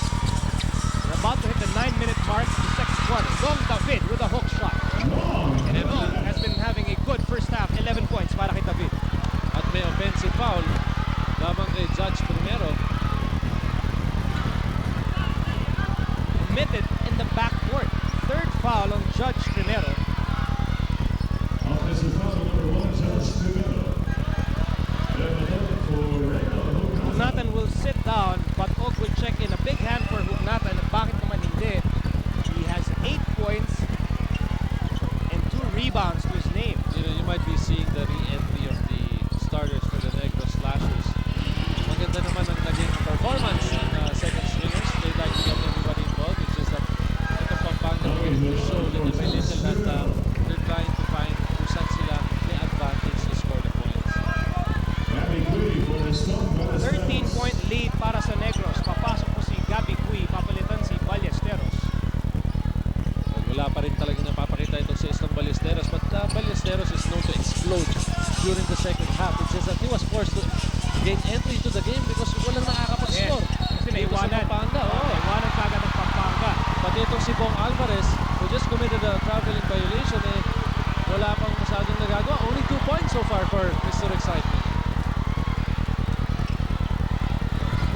[SPEAKER 2] We're about to hit the 9-minute mark of the second quarter. Long David with a hook shot. And Long has been having a good first half. 11 points para kay David.
[SPEAKER 1] At may offensive foul lamang kay Judge Primero.
[SPEAKER 2] Committed in the backcourt. Third foul on Judge Primero. Hugnatan will sit down, but Og will check in. A big hand for Hugnatan. Bakit naman hindi? He has 8 points and 2 rebounds to his name.
[SPEAKER 1] You might be seeing the re-entry of the starters for the Negros Slashers. Maganda naman ang naging performance ng second stringers. They like to get everybody involved. It's just that itong Pampanga will show little by little that they're trying to find kung saan sila may advantage to score the points.
[SPEAKER 2] 13-point lead para sa Negros. Papasok po si Gabby Cui. Papalitan si Ballesteros.
[SPEAKER 1] Wala pa rin talaga napapakita ito si Estong Ballesteros, but Ballesteros is known to explode during the second half. It's just that he was forced to gain entry to the game because walang nakakapag-score.
[SPEAKER 2] Kasi
[SPEAKER 1] Dito sa
[SPEAKER 2] naiwanan.
[SPEAKER 1] Pampanga,
[SPEAKER 2] Naiwanan kagad ng Pampanga.
[SPEAKER 1] Pati itong si Bong Alvarez, who just committed a traveling violation, wala pang masyadong nagagawa. Only 2 points so far for Mr. Excitement.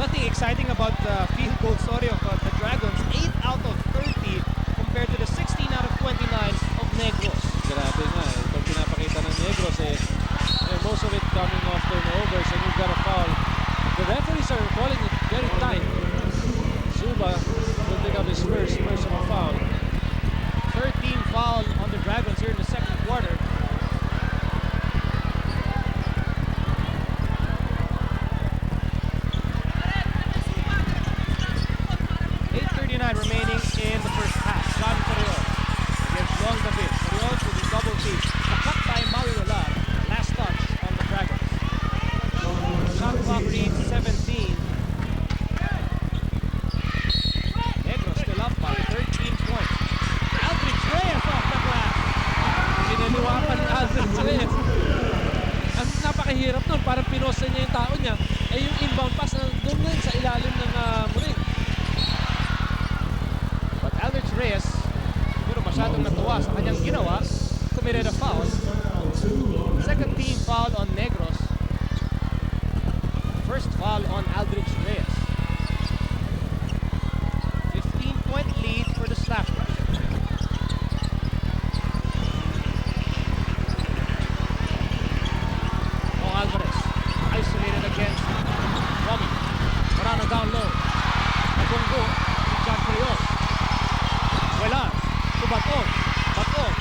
[SPEAKER 2] Nothing exciting about the field goal story of the Dragons. 8 out of 30 compared to the 16 out of 29 of Negros.
[SPEAKER 1] Grabe nga, itong pinapakita ng Negros most of it coming off turnovers and you've got a foul. The referees are calling it very tight. Suba will pick up his first personal foul.
[SPEAKER 2] 13 foul on the Dragons here in the second quarter. Remaining in the first half. John Ferrer against Long David. Ferrer will be double teamed. Cut by Maui Rolar. Last touch on the Dragons. Shot clock reads 17. Bongo, si John Frios. Wala, to Batong. Batong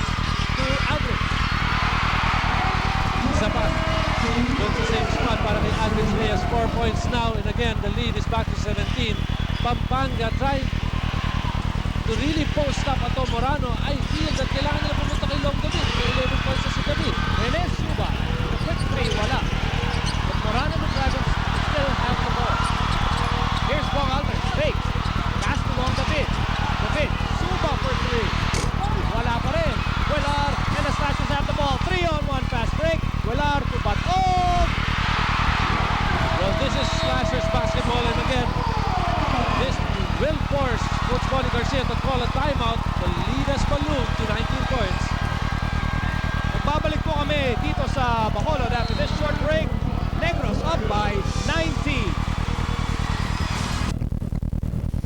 [SPEAKER 2] to Aldrich.
[SPEAKER 1] Isa pa. Doon sa same spot para kay Aldrich Reyes. 4 points now. And again, the lead is back to 17. Pampanga trying to really post up Ato Morano. I feel that kailangan nila pumunta kay Long David. May 11 points na si David.
[SPEAKER 2] Renes Suba, the quick three, wala. But Morano and the Dragons still have the ball. Here's Bong Aldrich, fake. Pass to Long David. David, Suba for three. Wala pa rin. Welar and the Slashers have the ball. 3-on-1 fast break. Welar to Batong.
[SPEAKER 1] Well, this is Slashers basketball. And again, this will force Coach Bonnie Garcia to call a timeout. The lead has ballooned to 19 points.
[SPEAKER 2] Magbabalik po kami dito sa Bacolod after this short break. Negros up by 19.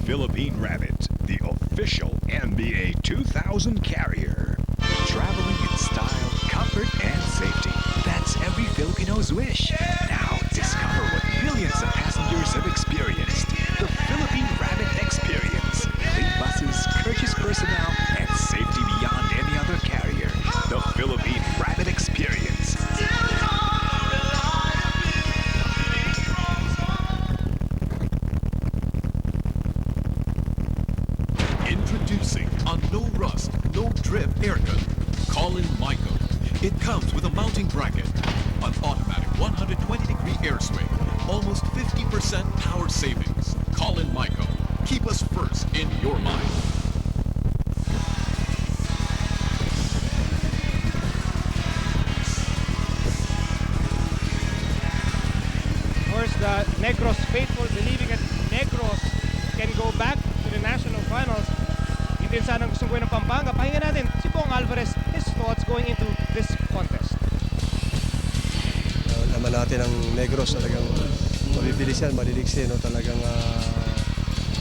[SPEAKER 6] Philippine Rabbit, the official NBA 2000 carrier. Traveling in style, comfort, and safety. That's every Filipino's wish. Now discover what millions of passengers have experienced. The Philippine Rabbit Experience. Clean buses, courteous personnel, and safety beyond any other carrier. The Philippine Rabbit Experience.
[SPEAKER 7] Introducing a no rust, no drip air gun. Colin Myco. It comes with a mounting bracket, an automatic 120-degree air swing, almost 50% power savings. Colin Myco. Keep us first in your mind.
[SPEAKER 2] Of course, the Negros faithful believing that Negros can go back to the national finals. Hindi sanang gustong gawin ng Pampanga. Pahinga natin si Bong Alvarez, his thoughts going into this contest.
[SPEAKER 8] Naman natin ang Negros, talagang mabibilis yan, maliliksi, no? Talagang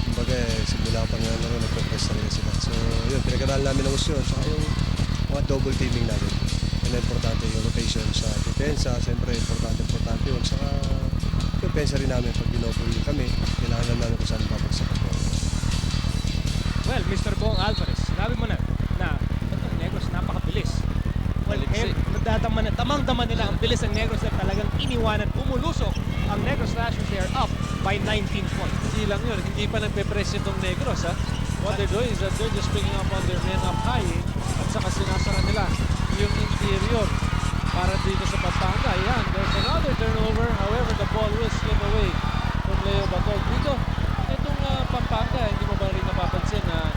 [SPEAKER 8] kumbaga simula pa nga naman nagpo-press talaga sila. So yun, pinag-aralan namin ang gusto yun. Saka yung mga double teaming natin. Yan importante yung rotation sa depensa, siyempre importante yun. Saka yung pensa rin namin pag binobol kami, kailangan lang namin kung saan babagsak ako.
[SPEAKER 2] Well, Mr. Bong Alvarez, sinabi mo na itong Negros napakabilis. Well, tamang-daman nila ang bilis ng Negros na talagang iniwanan, umulusok ang Negros Slashers. They are up by 19 points.
[SPEAKER 1] Hindi lang yun. Hindi pa nagpe-press itong Negros, ha? What they're doing is that they're just picking up on their men up high, at saka sinasara nila yung interior para dito sa Pampanga. Yan, there's another turnover. However, the ball will slip away from Leo Batog. Dito, itong Pampanga, hindi mo ba rin napapansin na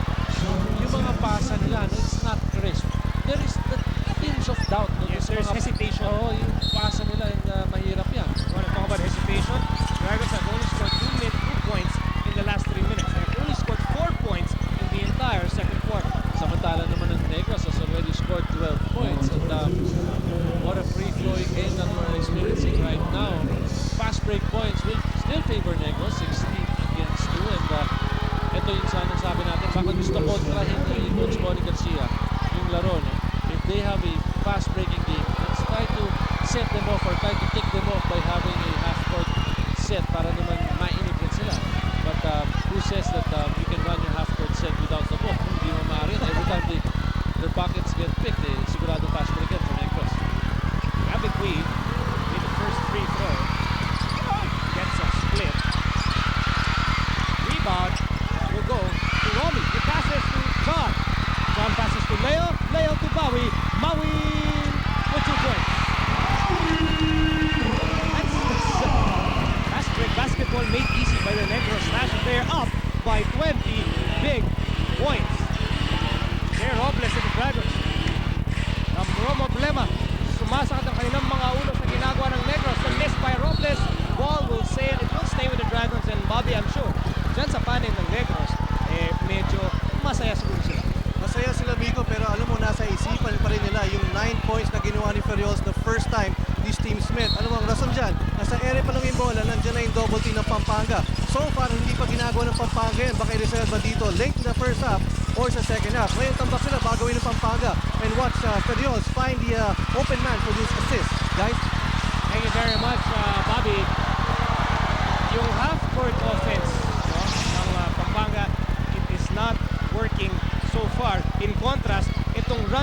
[SPEAKER 1] yung mga pasa nila, no, it's not crisp. There is the tinge of doubt. No?
[SPEAKER 2] Yes, there's hesitation.
[SPEAKER 1] Oo, yung pasa nila, mahirap yan.
[SPEAKER 2] You want to talk about hesitation? Dragons have only scored 2 points in the last 3 minutes. They have only scored 4 points in the entire second quarter.
[SPEAKER 1] Samantala naman ng Negros has already scored 12 points. And what a free-flowing game that we're experiencing right now. Fast break points will still favor Negros, 16 against 2. And ito yung sanang sabi natin, baka gusto kontrahin ni Coach Bonnie Garcia yung laro. No? If they have a fast-breaking game, let's try to set them off or try to tick them off by having a half-court set para naman mainip rin sila. But who says that you can run your half-court set without the ball? Hindi mo maaari. Every time their pockets get picked, sigurado fast break yan for Negros.
[SPEAKER 2] Gavin Queen with the first free throw gets a split. Rebound will go to Romy. He passes to John. John passes to Leo. Leo to Maui. Maui for 2 points. Fast break basketball made easy by the Negros Slashers. They're up by 20 big points. They're Robles and the Dragons. Ang problema, sumasakit ang kanilang mga ulo sa ginagawa ng Negros. The miss by Robles. Ball will sail. It will stay with the Dragons, and Bobby, I'm sure, dyan sa panig ng Negros, medyo masaya siguro sila.
[SPEAKER 4] Masaya sila, Miko, pero alam mo, nasa isipan pa rin nila yung 9 points na ginawa ni Ferriols the first time ni Steve Smith. Ano ang rason dyan? Nasa ere pa lang yung bola, nandiyan na yung double team ng Pampanga. So far, hindi pa ginagawa ng Pampanga yan. Baka i-reserve ba dito late in the first half or sa second half. Ngayon, tambak sila, bagawin ng Pampanga. And watch Ferriols find the open man for this assist. Guys?
[SPEAKER 2] Thank you very much, Bobby. Yung half-court offense ng Pampanga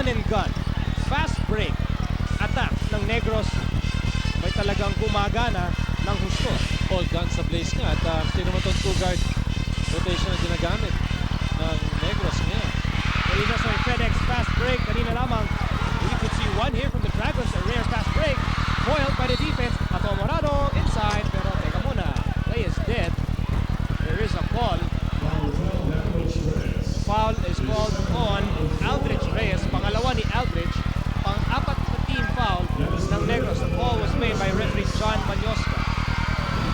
[SPEAKER 2] run and gun, fast break, attack ng Negros ay talagang gumagana ng husto.
[SPEAKER 1] All guns sa blaze nga at tingnan mo itong two-guard rotation na ginagamit ng Negros ngayon.
[SPEAKER 2] Kanina sa FedEx fast break, kanina lamang, we could see one here from the Dragons, a rare fast break, foiled by the defense. Pato Morado inside, pero teka muna, play is dead. There is a call. Foul is called on Aldrich Reyes, pangalawa ni Aldrich, pang-apat na team foul ng Negros. The call was made by referee John Manyosca.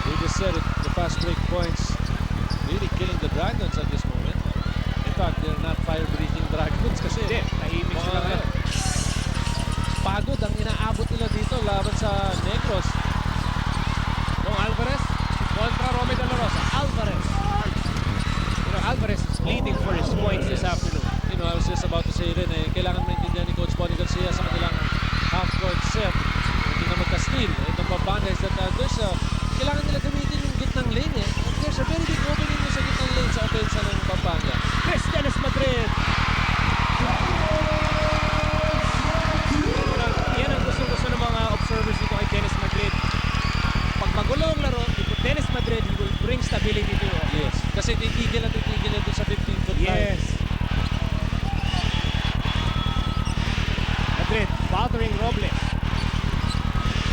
[SPEAKER 1] They just said it, the fast break points really killing the Dragons at this moment. In fact, they're not fire-breathing Dragons kasi
[SPEAKER 2] Hindi, tahimik sila
[SPEAKER 1] mga
[SPEAKER 2] ngayon.
[SPEAKER 1] pagod ang inaabot nila dito laban sa Negros.
[SPEAKER 2] Dong Alvarez kontra Romy De La Rosa. Alvarez. You know, Alvarez is leading for his points this afternoon.
[SPEAKER 1] You know, I was just about to say rin kailangan maintindihan ni Coach Bonnie Garcia sa kanilang half-court set. Hindi na magka-steal. Itong Pampanga is that kailangan nila gamitin yung gitnang lane And there's a very big opening sa gitnang lane sa offense ng Pampanga.
[SPEAKER 2] Chris Dennis Madrid. Yan ang gusto ng mga observers dito kay Dennis Madrid. Pag magulo ang laro, ito Dennis Madrid, he will bring stability to it.
[SPEAKER 1] Yes. Kasi titigil na doon sa 15-foot line.
[SPEAKER 2] Yes. Madrid bothering Robles.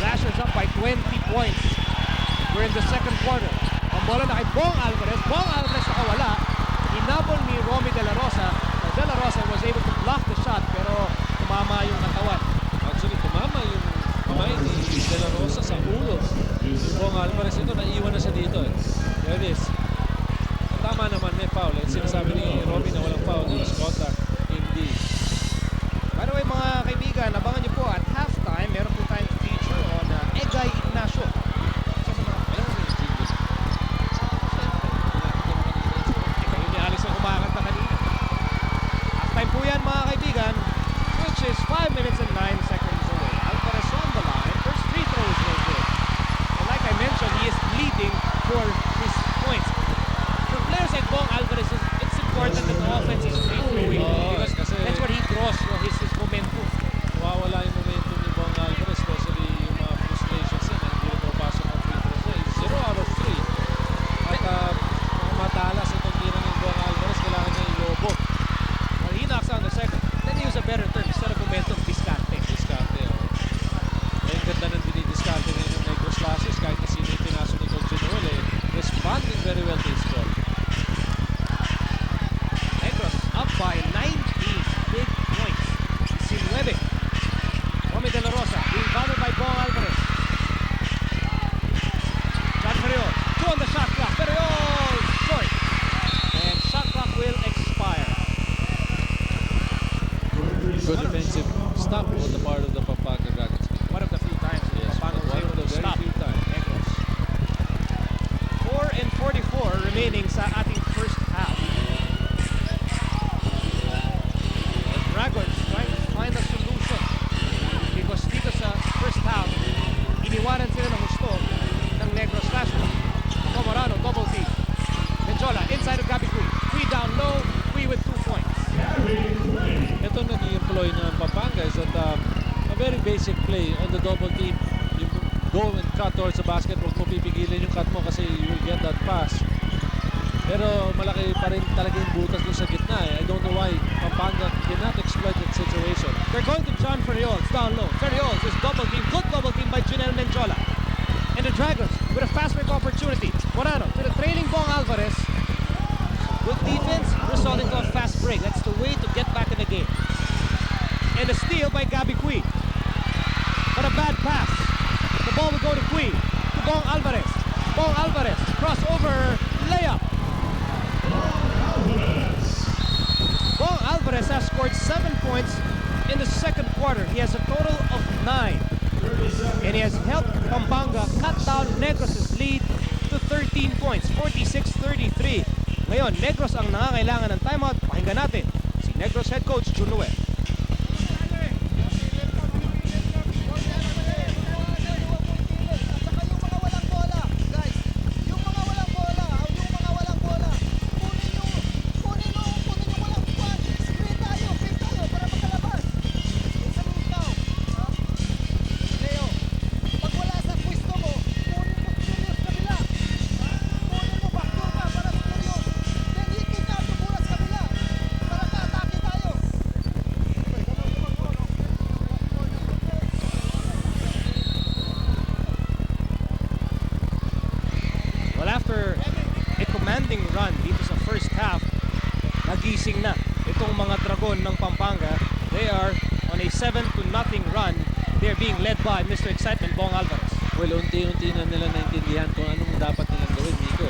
[SPEAKER 2] Flashers up by 20 points. We're in the second quarter. Ang bola na kay Bong Alvarez. Bong Alvarez nakawala. Inabol ni Romy De La Rosa. De La Rosa was able to block the shot pero tumama yung katawan.
[SPEAKER 1] Actually, tumama yung kamay ni De La Rosa sa ulo. Yung Bong Alvarez ito, naiwan na siya dito There it is. At tama naman, may foul. Sinasabi ni Robin na walang foul. There was contact indeed.
[SPEAKER 2] By the way, mga kaibigan, abangan niyo po at halftime, meron po tayong feature on Egay Ignacio. Ikaw ni Alex ang kumakanta kanina. Halftime po yan, mga kaibigan, which is 5 minutes and 9 seconds away. Alvarez on the line. First free throw is no good. And like I mentioned, he is leading for his points. For players like Bong Alvarez, it's important that the offense is free throwing because
[SPEAKER 1] kasi-
[SPEAKER 2] that's what he draws his momentum.
[SPEAKER 1] Nawawala yung momentum ni Bong Alvarez, especially yung mga frustrations na hindi rin papasok ang free throws niya. 0 out of 3. At mga matalas itong tira ni Bong Alvarez, kailangan niya ilobo.
[SPEAKER 2] Well, he knocks down the second. Then he used a better term instead of momentum, discarte.
[SPEAKER 1] Diskarte. Ang ganda ng dinidiskarte ngayon ng Negros classes, kahit na sino yung pinaso ni Coach Noel, responding very well to his score.
[SPEAKER 2] Negros up by 19 big points. 19. Romy De La Rosa being bounded by Bong Alvarez. John Ferriol, 2 on the shot clock. Ferriol short. And shot clock will expire.
[SPEAKER 1] Good defensive stop on the part of the Pampanga Dragons.
[SPEAKER 2] One of the few times
[SPEAKER 1] Yes,
[SPEAKER 2] Pampanga was
[SPEAKER 1] one
[SPEAKER 2] able
[SPEAKER 1] of the
[SPEAKER 2] to
[SPEAKER 1] very
[SPEAKER 2] stop
[SPEAKER 1] few times.
[SPEAKER 2] Negros. 4:44 remaining sa ating first half. The Dragons trying to find a solution because dito sa first half, iniwanan sila ng gusto ng Negros Flashers. Comorano, double team. Menjola, inside of Gabby Cui. Cui down low, Cui with 2 points.
[SPEAKER 1] Ito nag-i-employ ng Pampanga is that a very basic play on the double team. You go and cut towards the basket, huwag mo pipigilin yung cut mo kasi you will get that pass. Pero malaki pa rin talaga yung butas doon sa gitna I don't know why Pampanga cannot exploit that situation.
[SPEAKER 2] They're going to John Ferriols down low. Ferriols is double team, good double team by Janelle Menjola. And the Dragons with a fast break opportunity. Morano to the trailing Bong Alvarez. Good defense, resulting to a fast break. That's the way to get back in the game. And a steal by Gabby Cui. But a bad pass. The ball will go to Cui. To Bong Alvarez. Bong Alvarez, crossover, layup. Bong Alvarez has scored 7 points in the second quarter. He has a total of 9. And he has helped Pampanga cut down Negros' lead to 13 points, 46-33. Ngayon, Negros ang nangangailangan ng timeout. Pakinggan natin si Negros head coach Jun Noel. nothing run dito sa first half, nagising na itong mga Dragon ng Pampanga. They are on a 7-0 run. They're being led by Mr. Excitement, Bong Alvarez.
[SPEAKER 1] Well, unti-unti na nila naintindihan kung anong dapat nilang gawin, Nico.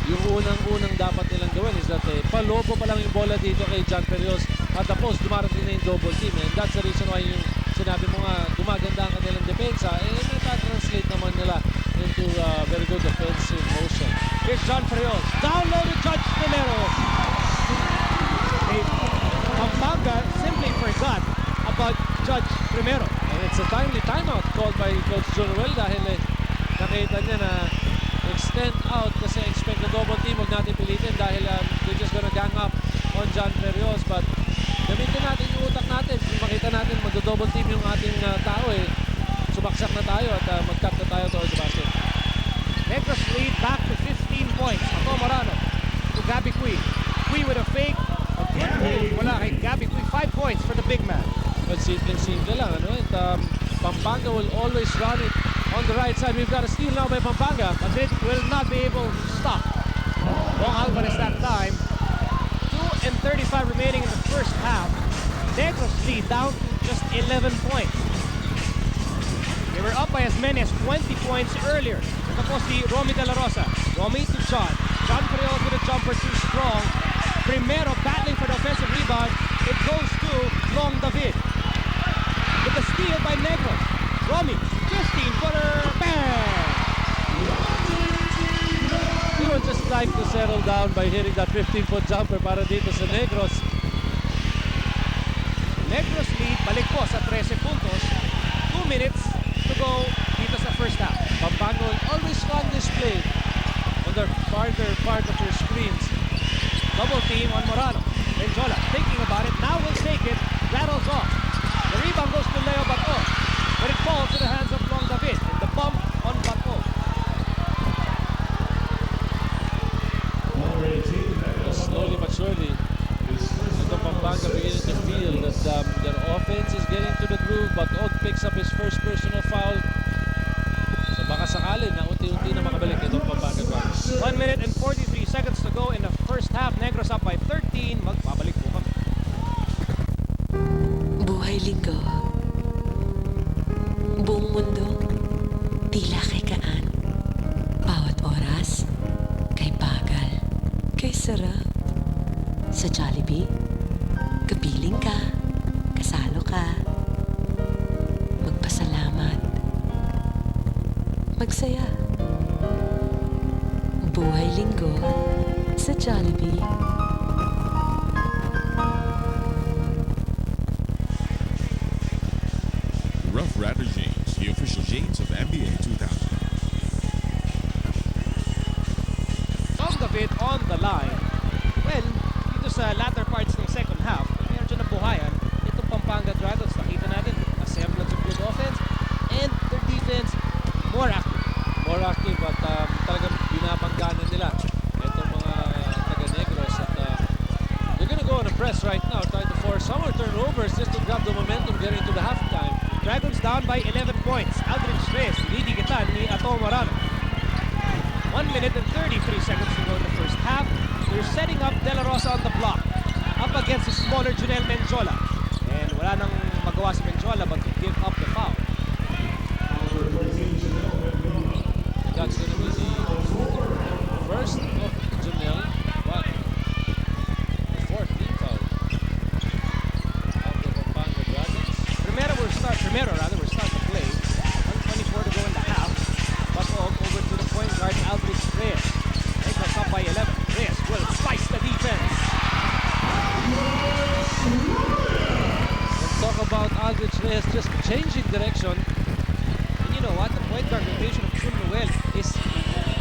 [SPEAKER 1] Yung unang dapat nilang gawin is that palobo pa lang yung bola dito kay John Perios at tapos dumarating na yung double team. And that's the reason why yung sinabi mo nga gumaganda ang kanilang depensa, nata-translate naman nila into very good defensive motion.
[SPEAKER 2] Here's John Perios. Down low to Judge Primero. Pampanga simply forgot about Judge Primero.
[SPEAKER 1] And it's a timely timeout called by Coach Jonuel dahil nakita niya na extend out kasi expect the double team, huwag natin pilitin dahil they're just gonna gang up on John Perios. But gamitin natin yung utak natin. Kung makita natin mag-double team yung ating tao sumaksak na tayo at mag-tap na tayo towards the basket.
[SPEAKER 2] Negros lead back to 15 points. Ako Morano to Gabby Cui. Cui with a fake. A good move. Wala kay Gabby Cui. 5 points for the big man.
[SPEAKER 1] But simple lang, ano? And, Pampanga will always run it on the right side. We've got a steal now by Pampanga.
[SPEAKER 2] Madrid will not be able to stop. Bong Alvarez that time. 2:35 remaining in the first half. Negros lead down to just 11 points. They were up by as many as 20 points earlier. Tapos si Romy De La Rosa. Romy to John. John Perios with a jumper too strong. Primero battling for the offensive rebound. It goes to Long David. With a steal by Negros. Romy, 15-footer. Bang!
[SPEAKER 1] He would just like to settle down by hitting that 15-foot jumper para dito sa Negros.
[SPEAKER 2] Negros lead, balik po sa 13 puntos. 2 minutes to go dito sa first half.
[SPEAKER 1] Pampanga will always run this play on the farther part of your screens.
[SPEAKER 2] Double team on Morano. Benjola thinking about it, now will take it, rattles off. The rebound goes to Leo Bato, but it falls to the hands of Long David. And the bump on Bato.
[SPEAKER 1] Slowly but surely, ito Pampanga beginning to feel that their offense is getting to the groove, but Og picks up his first personal foul. So baka sakali na unti-unti na makabalik itong Pampanga Dragons.
[SPEAKER 2] 1 minute and 43 seconds to go in the first half. Negros up by 13. Magpabalik po kami.
[SPEAKER 9] Buhay linggo. Buong mundo, tila kay kaan. Bawat oras, kay bagal, kay sarap. Sa Jollibee, kapiling ka, kasalo ka. Magpasalamat. Magsaya. Buhay linggo sa Jollibee.
[SPEAKER 7] Rough Rider Jeans, the official jeans of NBA 2000.
[SPEAKER 2] Long David on the line. Well, dito sa latter parts ng second half, meron dyan na buhayan. Itong Pampanga Dragons, nakita natin, a semblance of good offense and their defense more active.
[SPEAKER 1] More active at talagang binabangganan nila itong mga taga-Negros at they're gonna go on a press right now, trying to force some more turnovers just to grab the momentum getting to the halftime.
[SPEAKER 2] Dragons down by 11 points. Aldrich Reyes, dinidikitan ni Ato Morano. 1 minute and 33 seconds to go in the first half. They're setting up De La Rosa on the block. Up against the smaller Junel Menjola. And wala nang magawa si Menjola but to give up the foul.
[SPEAKER 1] That's gonna be the first of Junel, but the fourth team foul of the Pampanga Dragons.
[SPEAKER 2] Primero will start the play. 1:24 to go in the half. Bato over to the point guard Aldrich Reyes. Negros up by 11. Reyes will slice the defense.
[SPEAKER 1] Let's talk about Aldrich Reyes just changing direction.
[SPEAKER 2] And you know what? The point guard rotation of Jun Noel is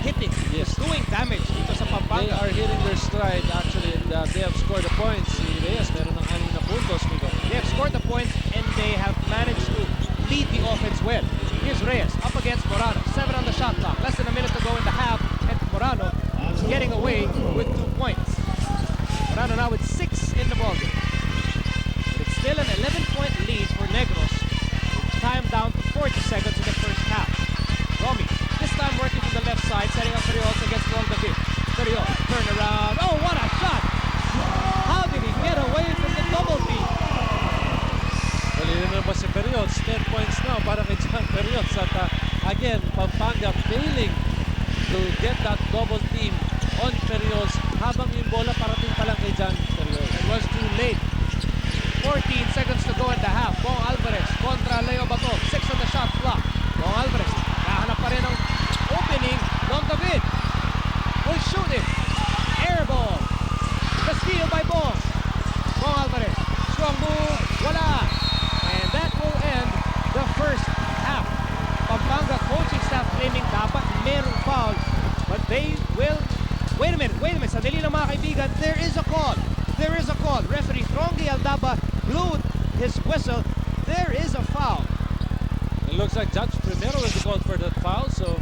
[SPEAKER 2] hitting.
[SPEAKER 1] Yes.
[SPEAKER 2] It's doing damage dito sa
[SPEAKER 1] They
[SPEAKER 2] Pampanga.
[SPEAKER 1] are hitting their stride actually, and they have scored the points. Si Reyes meron ng 6 na puntos, Migo.
[SPEAKER 2] They have scored the points and they have managed to lead the offense well. Here's Reyes up against Morano. 7 on the shot clock. Less than a minute to go in the half. And Morano is getting away with 2 points. Morano now with 6 in the ballgame. It's still an 11-point lead for Negros. Time down to 40 seconds in the first half. Romy, this time working to the left side, setting up Perios against Long David. Perios
[SPEAKER 1] rebounds, 10 points now para kay John Perios. At again, Pampanga failing to get that double team on Perios habang yung bola parating pa lang kay John Perios.
[SPEAKER 2] It was too late. 14 seconds to go in the half. Bong Alvarez kontra Leo Bato. 6 on the shot clock. Bong Alvarez nahanap pa rin ang opening. Don David will shoot it. Air ball. The steal by Bong. Bong Alvarez. Strong move. Wala. And that will end the first half. Pampanga coaching staff claiming dapat merong foul. But they will... Wait a minute. Sandali lang mga kaibigan. There is a call. Referee Frongi Aldaba blew his whistle. There is a foul.
[SPEAKER 1] It looks like Judge Primero will be called for that foul, so...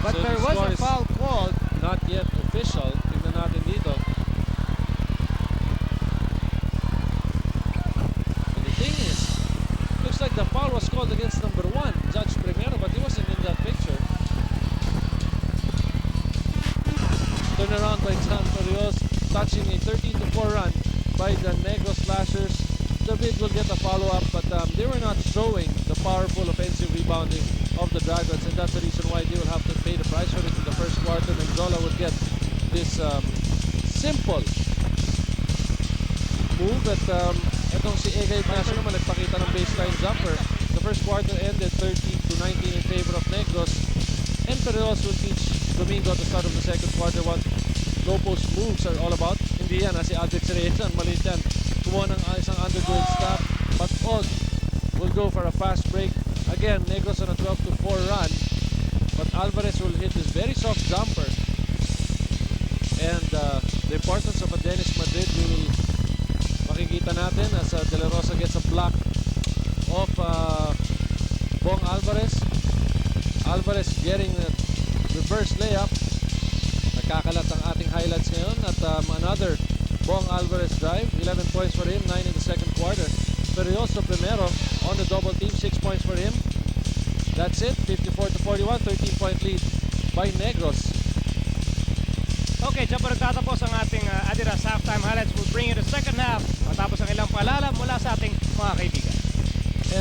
[SPEAKER 2] But
[SPEAKER 1] So
[SPEAKER 2] there
[SPEAKER 1] the
[SPEAKER 2] was
[SPEAKER 1] score
[SPEAKER 2] a
[SPEAKER 1] is
[SPEAKER 2] foul called.
[SPEAKER 1] not yet official. Tingnan natin dito. And the thing is, looks like the foul was called against number 1, Judge Primero, but he wasn't in that picture. Turnaround by John Perios, touching a 13-4 run by the Negros Slashers. David will get a follow-up, but they were not showing the powerful offensive rebounding of the Dragons, and that's the reason why they will have to pay the price for it in the first quarter. And Zola would get this simple move that itong si Egay Ignacio naman nagpakita ng baseline jumper. The first quarter ended 13-19 in favor of Negros, and Perios will teach Domingo at the start of the second quarter what low post moves are all about. Hindi yan, si Aldrich Reyes, maliit yan. Kumuha ng isang undergoing stop, but Og will go for a fast break. Again, Negros on a 12-4 run, but Alvarez will hit this very soft jumper. And the importance of a Dennis Madrid will makikita natin as De La Rosa gets a block of Bong Alvarez. Alvarez getting a reverse layup. Nakakalat ang ating highlights ngayon at another Bong Alvarez drive. 11 points for him, 9 in the second quarter. Perioso Primero on the double team, 6 points for him. That's it, 54-41, 13-point lead by Negros.
[SPEAKER 2] Okay, dyan po nagtatapos ang ating Adidas halftime highlights. We'll bring you the second half matapos ang ilang paalala mula sa ating mga kaibigan.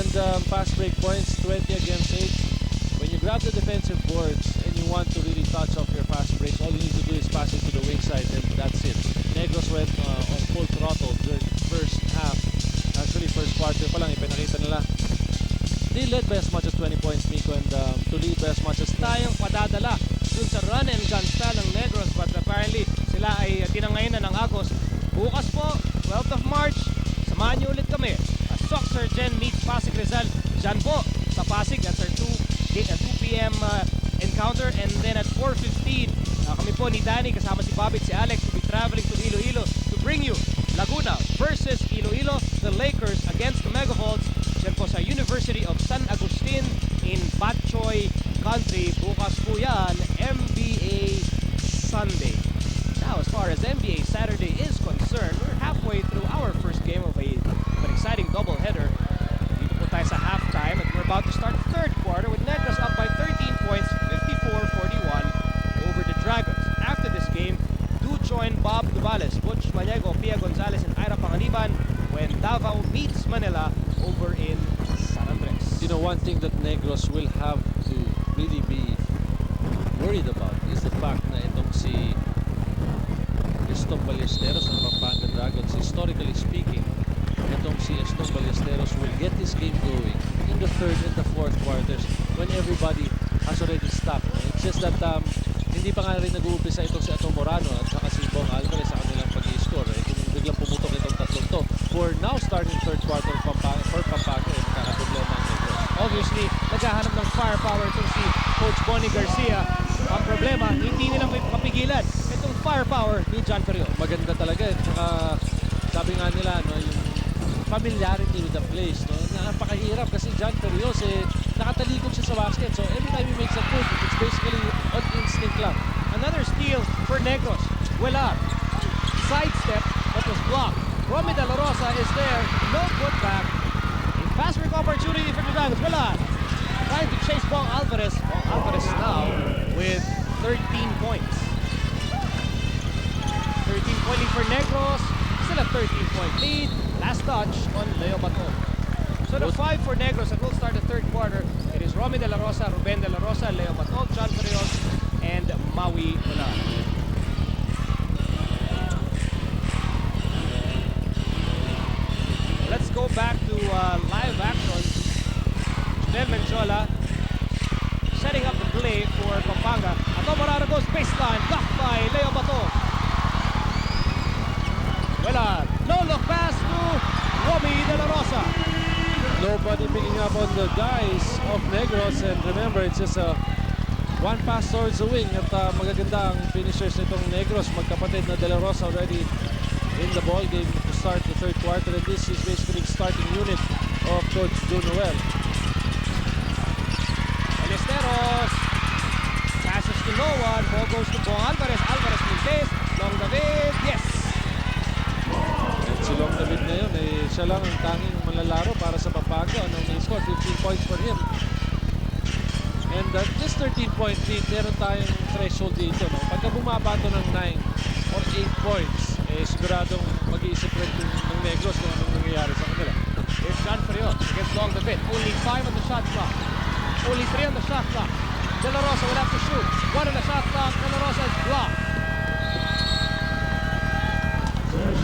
[SPEAKER 1] And fast break points, 20 against 8. When you grab the defensive boards and you want to really touch off your fast breaks, all you need to do is pass it to the wing side, and that's it. Negros went on full throttle during the first half. Actually, first quarter pa lang, ipinakita nila. They led by as much as 20 points, Miko, and to lead by as much as
[SPEAKER 2] Tayong padadala dun sa run and gun style ng Negros, but apparently sila ay tinangay na ng Agos. Bukas po, 12th of March, samahan niyo ulit kami. Soxer Gen meets Pasig Rizal. Diyan po sa Pasig, that's our 2 p.m. encounter, and then at 4:15 kami po ni Danny kasama si Bobby at si Alex will be traveling to Iloilo to bring you Laguna versus Iloilo, the Lakers against the Megavolts. Diyan po sa University of San Agustin in Batchoy Country. Bukas po yan, NBA Sunday. Now, as far as NBA Saturday is concerned, we're halfway through our first game of an exciting doubleheader. Dito po tayo sa halftime and we're about to start the third quarter with Negros up by 13 points, 54-41 over the Dragons. After this game, do join Bob Duvales, Butch Maniego, Pia Gonzalez, and Ira Panganiban when Davao meets Manila over in San Andres.
[SPEAKER 1] You know, one thing that Negros will have to really be worried about is the fact na itong si Eston Ballesteros ng Pampanga Dragons, historically speaking, itong si Eston Ballesteros will get this game going in the third and the fourth quarters when everybody has already stopped. It's just that hindi pa nga rin nag-uumpisa itong si Atom Morano at saka si Bong Alvarez sa kanilang pag-i-score. Kung biglang pumutok itong tatlong to, for now starting third quarter for Pampanga, nakakaproblema ang Negros.
[SPEAKER 2] Obviously, naghahanap ng firepower itong si Coach Bonnie Garcia. Ang problema, hindi nilang mapigilan itong firepower ni John Perios.
[SPEAKER 1] Maganda talaga eh. Tsaka sabi nga nila, no, yung familiarity with the place, no, napakahirap kasi John Perios nakatalikod siya sa basket. So every time he makes a move, it's basically on instinct lang.
[SPEAKER 2] Another steal for Negros. Willard. Sidestep that was blocked. Romy De La Rosa is there. No put back. A fast break opportunity for the Dragons. Willard trying to chase Bong Alvarez. Bong Alvarez now with 13 points. 13-point lead for Negros. Still a 13-point lead. Last touch on Leo Bato. So the 5 for Negros that will start the third quarter. It is Romy De La Rosa, Ruben De La Rosa, Leo Bato, John Perios, and Maui Ulan. Let's go back to live action. Del Menchola setting up the play for Pampanga. Ato Morano goes baseline, blocked by Leo Bato. Wala, no look pass to Romy De La Rosa.
[SPEAKER 1] Nobody picking up on the guys of Negros, and remember, it's just a one pass towards the wing at magaganda ang finishers nitong Negros. Magkapatid na De La Rosa already in the ball game to start the third quarter, and this is basically starting unit of Coach Joe Noel.
[SPEAKER 2] Ballesteros passes to no one. Ball goes to Bong Alvarez. Alvarez Montes. Long David. Yes.
[SPEAKER 1] And si Long David ngayon, siya lang ang tanging malalaro para sa Pampanga. May score 15 points for him. And this 13-point lead, meron tayong threshold dito. No? Pagka bumaba ito ng 9 or 8 points, siguradong mag-iisip rin ng Negros kung anong nangyayari sa kanila.
[SPEAKER 2] Here's John Perios against Long David. Only 5 on the shot clock. Only 3 on the shot clock. De La Rosa will have to shoot. 1 on the shot clock. De La Rosa is blocked.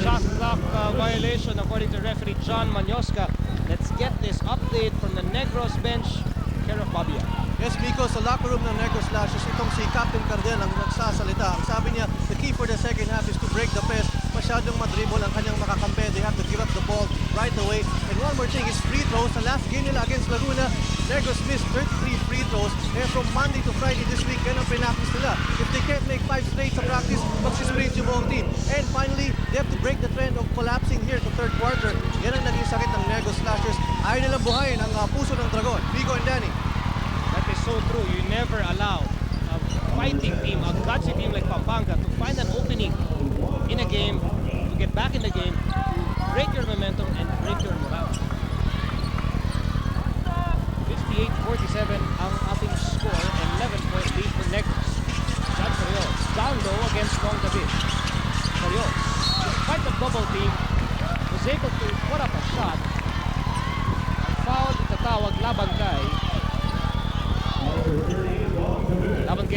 [SPEAKER 2] Shot clock violation according to referee John Manyoska. Let's get this update from the Negros bench. Care of Babia.
[SPEAKER 3] Yes, Miko, sa locker room ng Negros Slashes, itong si Captain Cardel ang nagsasalita. Ang sabi niya, the key for the second half is to break the press. Masyadong madribble ang kanyang makakampi. They have to give up the ball right away. And one more thing is free throws. Sa last game nila against Laguna, Negros missed 33 free throws. And from Monday to Friday this week, yan ang pinaktis nila. If they can't make 5 straight sa practice, magsisprint yung buong team. And finally, they have to break the trend of collapsing here to third quarter. Yan ang naging sakit ng Negros Slashers. Ayaw nilang buhayin ang puso ng Dragon. Vigo and Danny.
[SPEAKER 2] That is so true. You never allow a fighting team, a gutsy team like Pampanga to find an opening in a game, to get back in the game, break your momentum and break your morale. 58-47 ang ating score, 11-point lead for Negros. John Perios down low against Long David. Perios, despite the double team, was able to put up a shot. Ang foul itatawag laban kay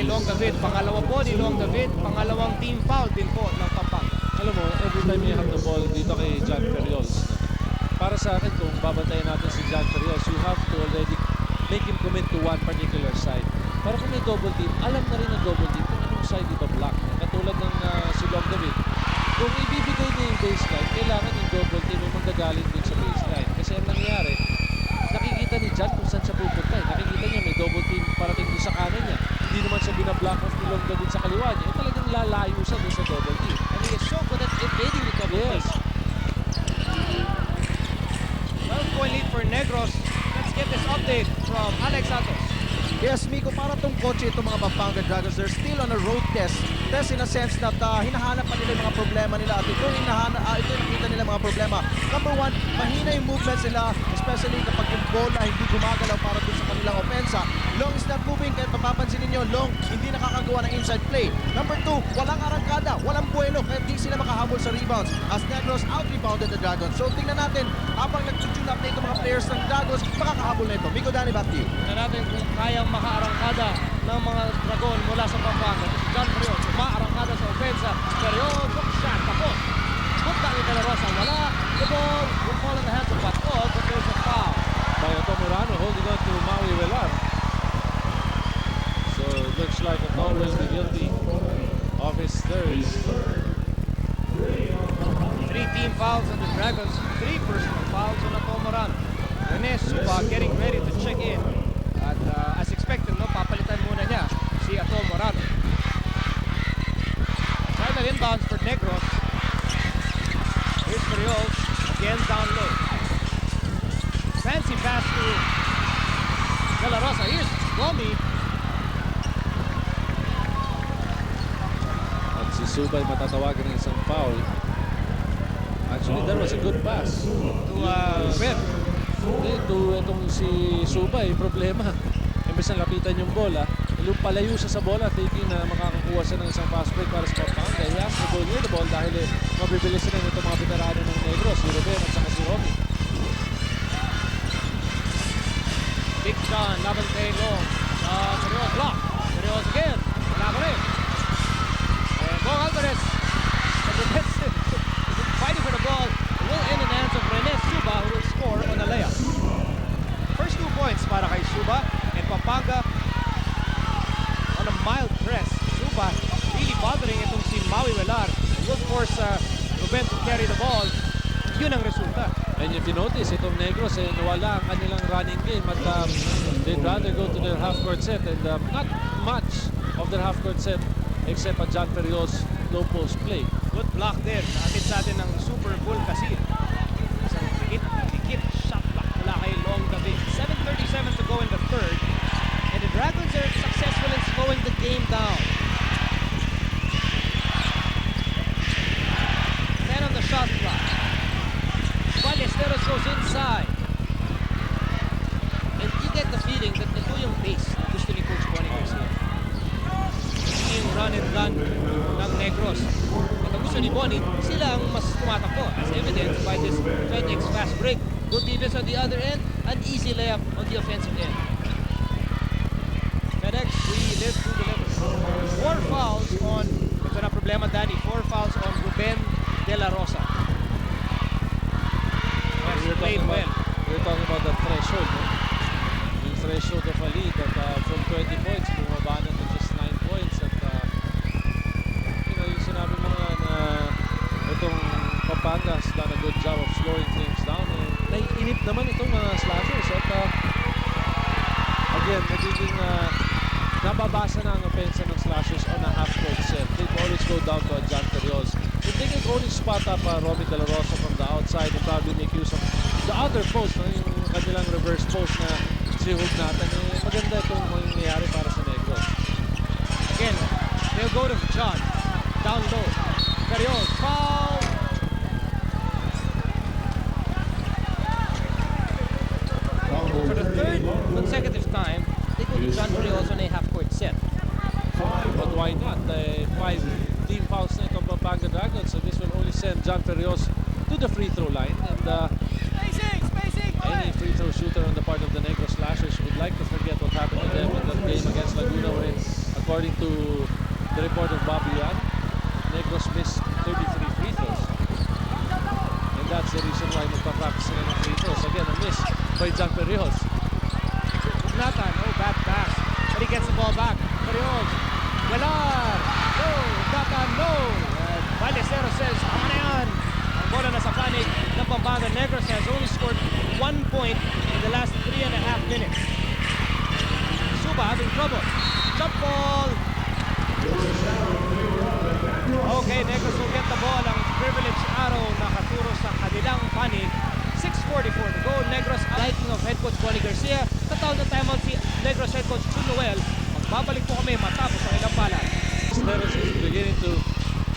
[SPEAKER 2] Long David. Pangalawa po ni Long David, pangalawang team foul din po ng Pampanga.
[SPEAKER 1] Alam mo, every time you have the ball dito kay John Perios, para sa akin, kung babantayan natin si John Perios, you have to already make him commit to one particular side. Para kung may double team, alam na rin ng double team kung anong side ito block. Katulad ng si Long David, kung ibibigay niya yung baseline, kailangan yung double team ay manggagaling din sa baseline. Kasi ang nangyari, nakikita ni John kung saan siya pupunta. Nakikita niya may double team parating doon sa kanan niya. Hindi naman siya binablock of ni Long David sa kaliwa niya. Talagang lalayo siya doon sa double team.
[SPEAKER 2] And he is so good at evading the double team. 12-point lead for Negros. Let's get this update from Alex Santos.
[SPEAKER 4] Yes, Miko, para tong kotse itong mga Pampanga Dragons, they're still on a road test. Test in a sense that hinahanap pa nila yung mga problema nila at ito yung nakita nila mga problema. Number one, mahina yung movements nila, especially kapag yung bola hindi gumagalaw para dun sa kanilang opensa. Long is not moving, kaya mapapansin ninyo, Long hindi nakakagawa ng inside play. Number two, walang arangkada, walang buwelo, kaya di sila makahabol sa rebounds as Negros out-rebounded the Dragons. So tingnan natin, habang nag-tune up na itong mga players ng Dragons, makakahabol na ito. Miko, Danny, back to you.
[SPEAKER 2] Tignan natin kung kayang makaarangkada ng mga Dragon mula sa Pampanga. Si John Perios, maarangkada sa ofensa. Perios, hook shot, tapos. Punta ni De La Rosa, wala. The ball will fall in the hands of Batod, but there's a foul.
[SPEAKER 1] By Otto Morano holding on to Maui Velar. So it looks like Otto will be guilty of his third.
[SPEAKER 2] 3 team fouls on the Dragons, 3 personal fouls on Otto Morano. Rene Suba getting ready to check in. At as expected, no, papalitan muna niya si Otto Morano. Final inbounds for Negros. Here's Perios, again down low. Fancy pass to De La Rosa. Here's Romy.
[SPEAKER 1] At si Subay matatawagan ng isang foul. Actually, that was a good pass.
[SPEAKER 2] To Ben.
[SPEAKER 1] Ito itong si Subay, problema. umpisa lapitan yung bola. Palayo siya sa bola, thinking na makakakuha siya ng isang fast break para sa Pampanga. He has to go near the ball dahil mabibilis sila nito mga veterano ng Negros, si Ruben at saka si Romy.
[SPEAKER 2] Big John, laban kay Long. Serios, block. Serios again. Wala ko rin. And Bong Alvarez. The defensive. Fighting for the ball. It will end in the hands of Rene Suba, who will score on a layup. First 2 points para kay Suba. And Pampanga on a mild press. Suba really bothering itong si Maui Velar. It will force Ruben to carry the ball. Yun ang resulta.
[SPEAKER 1] And if you notice, itong Negros, nawala ang kanilang running game at they'd rather go to their half-court set and not much of their half-court set except a John Perios low post play.
[SPEAKER 2] Good block din. Natin sa atin ng Super Bull kasi. Isang dikit shot block mula kay Long David. 7:37 to go in the third. And the Dragons are successful in slowing the game down. 10 on the shot clock. Ballesteros goes inside. And you get the feeling that ito yung base na gusto ni Coach Bonnie Garcia. Yung run and gun ng Negros. At ang gusto ni Bonnie, sila ang mas tumatakbo, as evidenced by this FedEx fast break. Good defense on the other end, an easy layup on the offensive end. FedEx, we live to deliver. 4 fouls on, ito na problema Danny, 4 fouls on Ruben De La Rosa. Yes, played well.
[SPEAKER 1] We're talking about the threshold, no? Yung threshold of a lead at from 20 points, bumaba na to just 9 points at yung sinabi mo nga na itong Pampanga has done a good job of slowing things down. Naiinip naman itong mga slashers at again, nagiging nababasa na ang opensa ng slashers on a half-court set. They always go down to a John Perios. If they can only spot up Romy De La Rosa from the outside and probably make use of the other post, yung kanilang reverse post na si Hugnatan, maganda itong mangyayari para sa Negros.
[SPEAKER 2] Again, they'll go to John. Down low. Perios, foul! For the third consecutive time, they go to John Perios on a half-court set.
[SPEAKER 1] But why not? 5 team fouls na itong Pampanga Dragons, so this will only send John Perios to the free throw line. And any free throw shooter on the part of the Negros Slashers would like to forget what happened to them in that game against Laguna, wherein, according to the report of Bobby Yan, Negros missed 33 free throws. And that's the reason why magpa-practice sila ng free throws. Again, a miss by John Perios.
[SPEAKER 2] Nathan, oh, bad pass. But he gets the ball back. Perios. Velar. No. Nathan, no. Ballesteros says, tama na yan. Ang bola na sa panig ng Pampanga. Negros has only scored 1 point in the last 3.5 minutes. Suba having trouble. Jump ball. Okay, Negros will get the ball. Ang privileged arrow nakaturo sa kanilang panig. 6:44 to go. Negros liking of head coach Bonnie Garcia. Tatawag na timeout si Negros head coach Jun Noel. Magbabalik po kami matapos ang ilang pala.
[SPEAKER 1] Negros is beginning to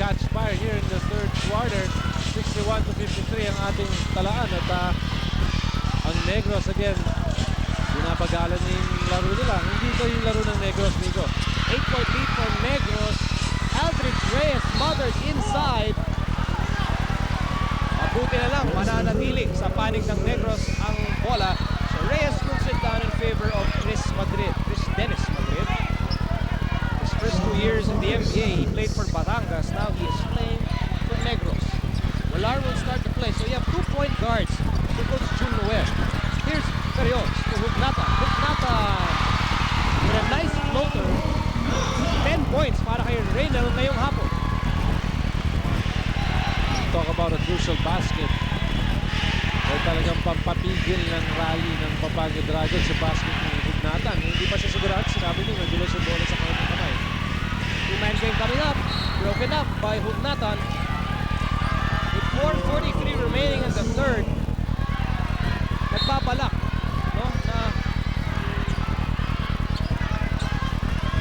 [SPEAKER 1] catch fire here in the third quarter. 61 to 53 ang ating talaan at ang Negros again pinapagalan yung laro nila. Hindi ito yung laro ng Negros, Nico.
[SPEAKER 2] 8-point lead for Negros. Aldrich Reyes mothered inside. Mabuti na lang, mananatili sa panig ng Negros ang bola. So Reyes will sit down in favor of Chris Dennis Madrid. His first 2 years in the NBA, he played for Batangas. Now he is playing for Negros. Velar will start to play. So you have 2 point guards to coach Jun Noel. Here's Perios to Hugnatan. Hugnatan with a nice floater. 10 points para kay Reynel ngayong hapon.
[SPEAKER 1] Talk about a crucial basket. Ay talagang pampapigil ng rally ng Pampanga Dragons sa basket ni Hugnatan. Hindi pa siya sigurado. Sinabi niyo, nagulo siya bola sa kanyang kamay.
[SPEAKER 2] 2-man game coming up. Broken up by Hugnatan. With 4:43 remaining in the third. Nagbabalak. No? Na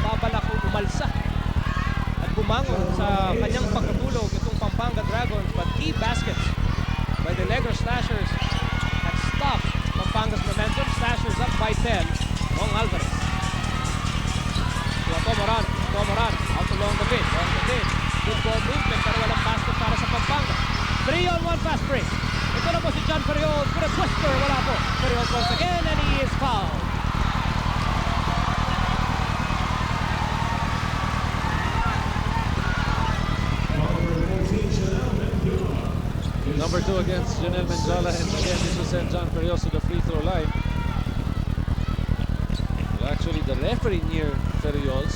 [SPEAKER 2] babalak o umalsa. At bumangon sa kanyang pagkatulog itong Pampanga Dragons. But key baskets by the Negros Slashers have stopped Pampanga's momentum. Slashers up by 10. Bong Alvarez. along the bid. Good ball movement pero walang basket para sa Pampanga. 3-on-1 fast break. Ito na po si John Ferriol with a twister. Wala po. Ferriol goes again and he is fouled.
[SPEAKER 1] Number 2 against Janelle Menjola, and again this will send John Ferriol to the free throw line. Well, actually the referee near Ferriols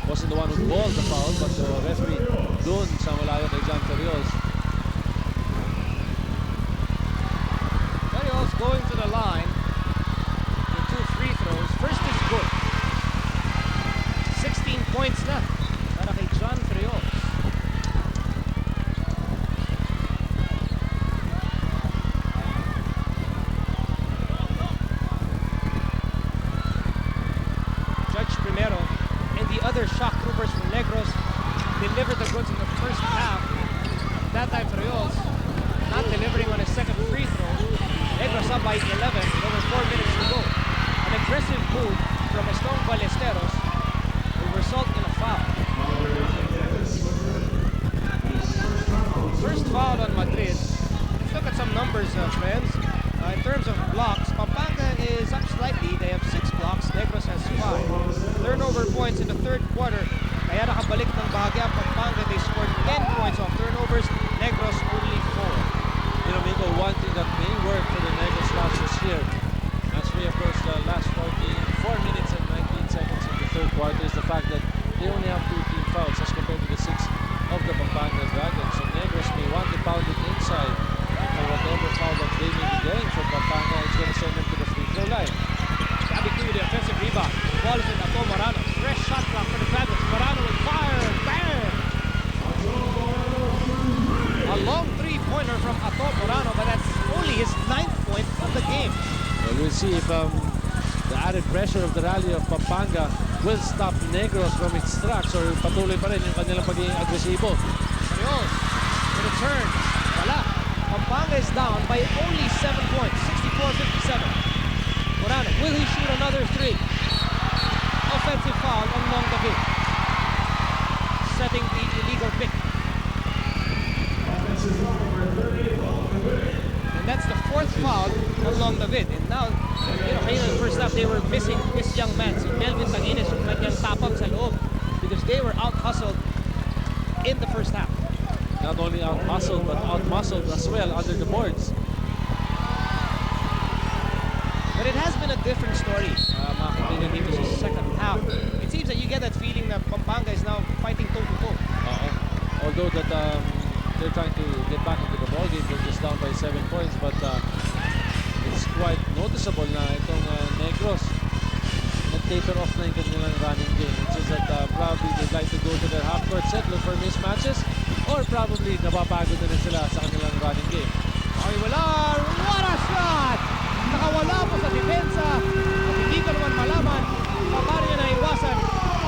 [SPEAKER 1] wasn't the one who called the foul, but the referee doon sa malayo kay John Ferriols.
[SPEAKER 2] Ferriols going to the line with 2 free throws. First is good. 16 points na para kay John Ferriols. Other shock troopers from Negros delivered the goods in the first half. That time Ferriols not delivering on his second free throw. Negros up by 11 with over 4 minutes to go. An aggressive move from Estong Ballesteros will result in a foul. First foul on Madrid. Let's look at some numbers, friends. In terms of blocks, Pampanga is up slightly. They have 6 blocks. Negros has 5. Turnover points in the third quarter. Kaya nakabalik ng bahagya Pampanga. They scored 10 points off turnovers. Negros only 4.
[SPEAKER 1] You know, Miko, one thing that may work for the Negros Lancers here, as we approach the last 4 minutes and 19 seconds of the third quarter, is the fact that they only have 2 team fouls as compared to the 6 of the Pampanga Dragons. So Negros may want to pound it inside. For whatever foul that they may be getting from Pampanga, it's going to send them to the free throw line.
[SPEAKER 2] Gabby Cuyo, the offensive rebound. Ball is with Ato Morano. Fresh shot clock for the Dragons. Morano will fire. Bang! A long three-pointer from Ato Morano, but that's only his 9th point of the game.
[SPEAKER 1] Well, we'll see if the added pressure of the rally of Pampanga will stop Negros from its tracks or patuloy pa rin yung kanilang pagiging agresibo.
[SPEAKER 2] Ferriols, with a turn. Wala. Pampanga is down by only 7 points, 64-57. Morano, will he shoot another 3? Offensive foul on Long David, setting the illegal pick. And that's the 4th foul on Long David. And now, you know, in the first half, they were missing this young man, si Melvin Taguines, yung kanyang tapang sa loob, because they were out-hustled in the first half.
[SPEAKER 1] Not only out-hustled, but out-muscled as well under the boards.
[SPEAKER 2] But it has been a different story, mga kaibigan, dito sa second half. It seems that you get that feeling that Pampanga is now fighting toe-to-toe.
[SPEAKER 1] Although that they're trying to get back into the ballgame, they're just down by 7 points, but it's quite noticeable na itong Negros nag-taper off na yung kanilang running game. It's just that probably they'd like to go to their half-court set, look for mismatches, or probably napapagod na rin sila sa kanilang running game.
[SPEAKER 2] Ay, wala! What a shot! Nakawala po sa depensa at hindi ko naman malaman paano niya naiwasan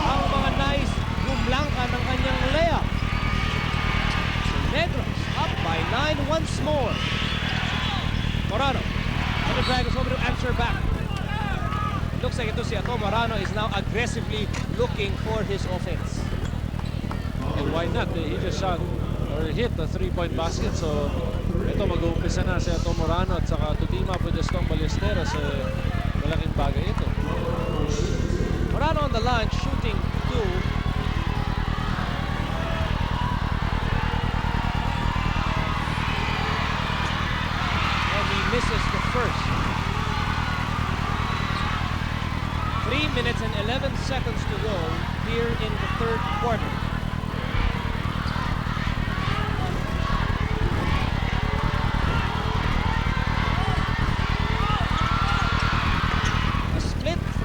[SPEAKER 2] ang mga nais gumlangka ng kanyang layup. So Negros up by 9 once more. Morano and the Dragons over to answer back. It looks like ito si Ato Morano is now aggressively looking for his offense.
[SPEAKER 1] And why not? He just shot or hit a 3-point basket, so ito mag-uumpisa na si Ato Morano at saka to team up with Estong Ballesteros. Malaking bagay ito.
[SPEAKER 2] Morano on the line shooting 2. And he misses the first. 3 minutes and 11 seconds to go here in the third quarter.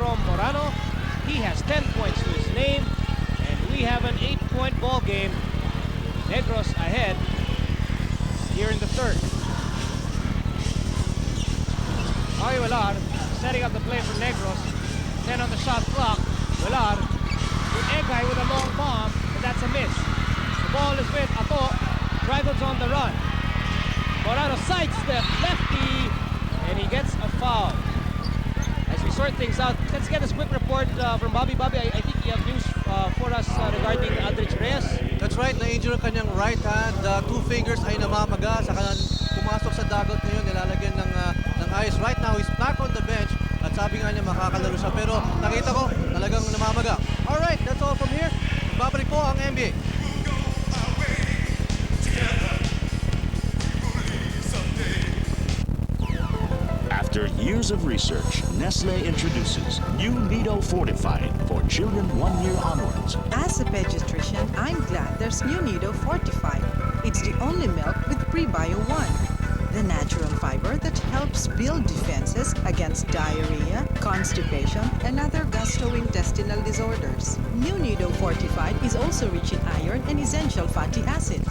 [SPEAKER 2] Morano, he has 10 points to his name, and we have an 8-point ball game. Negros ahead here in the third. Ari Velar setting up the play for Negros. 10 on the shot clock. Velar with Egay with a long bomb, and that's a miss. The ball is with Ato. Dragons on the run. Morano sidestep lefty, and he gets a foul. As we sort things out. Let's get a quick report from Bobby. Bobby, I think you have news for us regarding Aldrich Reyes.
[SPEAKER 3] That's right, na-injure ang kanyang right hand. Two fingers ay namamaga. Saka pumasok sa dagat ngayon, nilalagyan ng ice. Right now, he's back on the bench. At sabi nga niya makakalaro siya. Pero nakita ko, talagang namamaga. Alright, that's all from here. Babalik po ang NBA.
[SPEAKER 10] After years of research, Nestle introduces new Nido Fortified for children 1 year onwards.
[SPEAKER 11] As a pediatrician, I'm glad there's new Nido Fortified. It's the only milk with Prebio 1, the natural fiber that helps build defenses against diarrhea, constipation, and other gastrointestinal disorders. New Nido Fortified is also rich in iron and essential fatty acids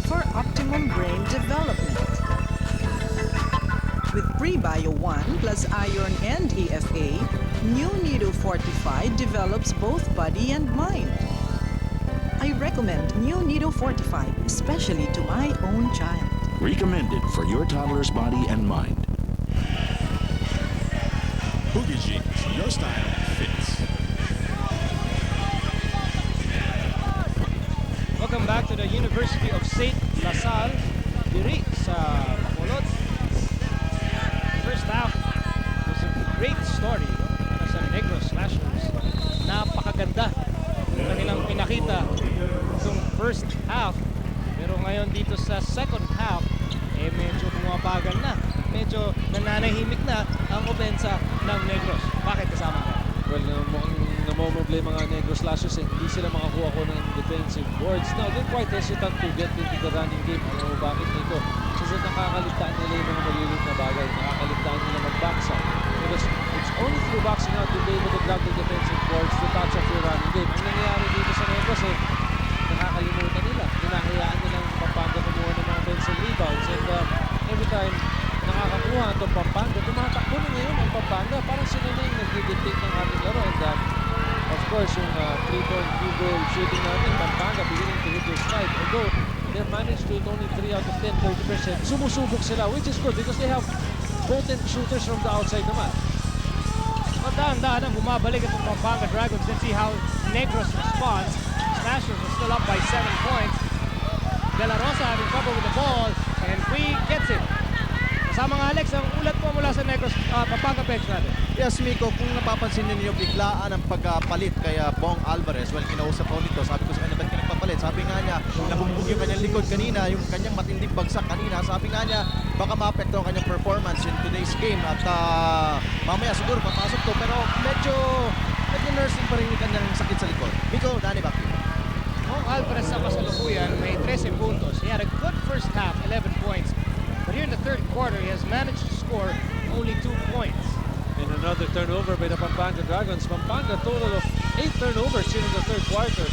[SPEAKER 11] for optimum brain development. With Prebio 1 plus iron and EFA, new Nido Fortified develops both body and mind. I recommend new Nido Fortified, especially to my own child.
[SPEAKER 10] Recommended for your toddler's body and mind.
[SPEAKER 7] Boogie Jeans, your style fits.
[SPEAKER 2] Welcome back to the University of St. LaSalle, diri sa Bacolod. First half was a great story para sa Negros Slashers. Napakaganda ng kanilang pinakita itong first half. Pero ngayon dito sa second half, medyo bumabagal na. Medyo nananahimik na ang opensa ng Negros. Bakit kasama ka?
[SPEAKER 1] Well, mukhang namomroblema mga Negros Slashers hindi sila makakuha ko ng defensive boards. Now, they're quite hesitant to get into the running game. Alam mo bakit nito? Kasi nakakaligtaan nila yung mga maliliit na bagay. Nakakaligtaan nila mag-backside. Because it's only through boxing out you'll be able to grab the defensive boards to touch off your running game. Ang nangyayari dito sa Negros nakakalimutan nila. Hinahayaan nilang Pampanga kumuha ng mga offensive rebounds. And every time nakakakuha itong Pampanga, tumatakbo na ngayon ang Pampanga. Parang sila na yung nag-dictate ng ating laro. And of course, yung 3-point field goal shooting natin, Pampanga beginning to hit their stride. Although, they've managed to hit only 3 out of 10, 30%. Sumusubok sila, which is good because they have potent shooters from the outside naman.
[SPEAKER 2] Dahan-dahan ang bumabalik itong Pampanga Dragons. Let's see how Negros responds. Slashers are still up by 7 points. De La Rosa having trouble with the ball, and Cui gets it. Kasama nga Alex, ang ulat mo mula sa Negros Pampanga bench natin.
[SPEAKER 4] Yes, Miko, kung napapansin ninyo biglaan ang pagpalit kay Bong Alvarez, well, kinausap ko nito, sabi ko sa kanya, ba't ka nagpapalit? Sabi nga niya, nabugbog yung kanyang likod kanina, yung kanyang matinding bagsak kanina, sabi nga niya, baka maapekto ang kanyang performance in today's game at mamaya siguro papasok to, pero medyo nursing pa rin yung kanyang sakit sa likod. Miko, Danny, back to you.
[SPEAKER 2] Bong Alvarez sa kasalukuyan may 13 puntos. He had a good first half, 11 points. But here in the third quarter, he has managed to score only 2 points.
[SPEAKER 1] And another turnover by the Pampanga Dragons. Pampanga total of 8 turnovers here in the third quarter.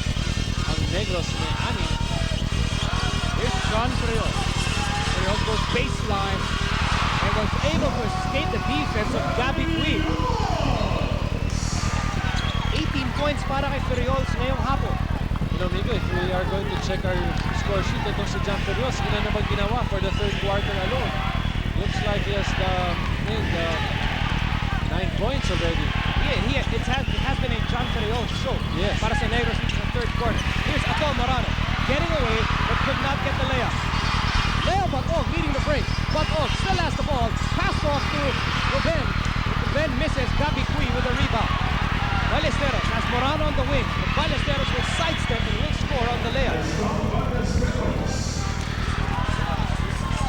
[SPEAKER 1] Ang Negros may 6.
[SPEAKER 2] Here's John Friol. Friol goes baseline and was able to escape the defense of Gabby Cui. 18 points para kay Friol ngayong hapon.
[SPEAKER 1] You know, Miko, if we are going to check our score sheet, itong si John Ferrios, ilan naman ginawa for the third quarter alone. Looks like he has 9 points already.
[SPEAKER 2] Yeah, it has been a John Ferriol show para sa Negros in the third quarter. Here's Ato Morano getting away but could not get the layup. Leo Batog leading the break. Batog still has the ball. Pass off to Ruben. Ruben misses. Gabby Cui with a rebound. Ballesteros has Morano on the wing. But Ballesteros will sidestep and will score on the layup.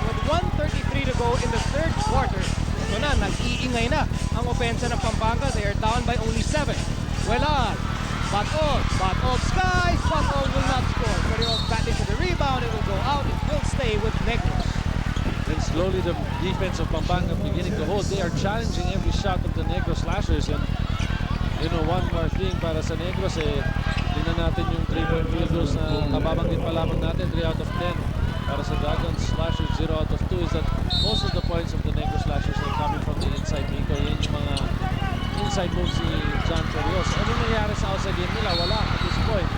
[SPEAKER 2] With 1:33 to go in the third quarter, ito na, nag-iingay na ang opensa ng Pampanga. They are down by only 7. Well, Batog skies. Batog will not score. Pero back into the rebound. It will go out. It will stay with Negros.
[SPEAKER 1] And slowly the defense of Pampanga beginning to hold. They are challenging every shot of the Negros Slashers. And you know, one more thing para sa Negros, tingnan natin yung 3-point field goals na nababanggit pa lamang natin, 3 out of 10. Para sa Dragons Slashers, 0 out of 2 is that most of the points of the Negros Slashers are coming from the inside. Miko, yan yung mga inside moves ni John Ferrios. Ano nangyari sa outside game nila? Wala at this point.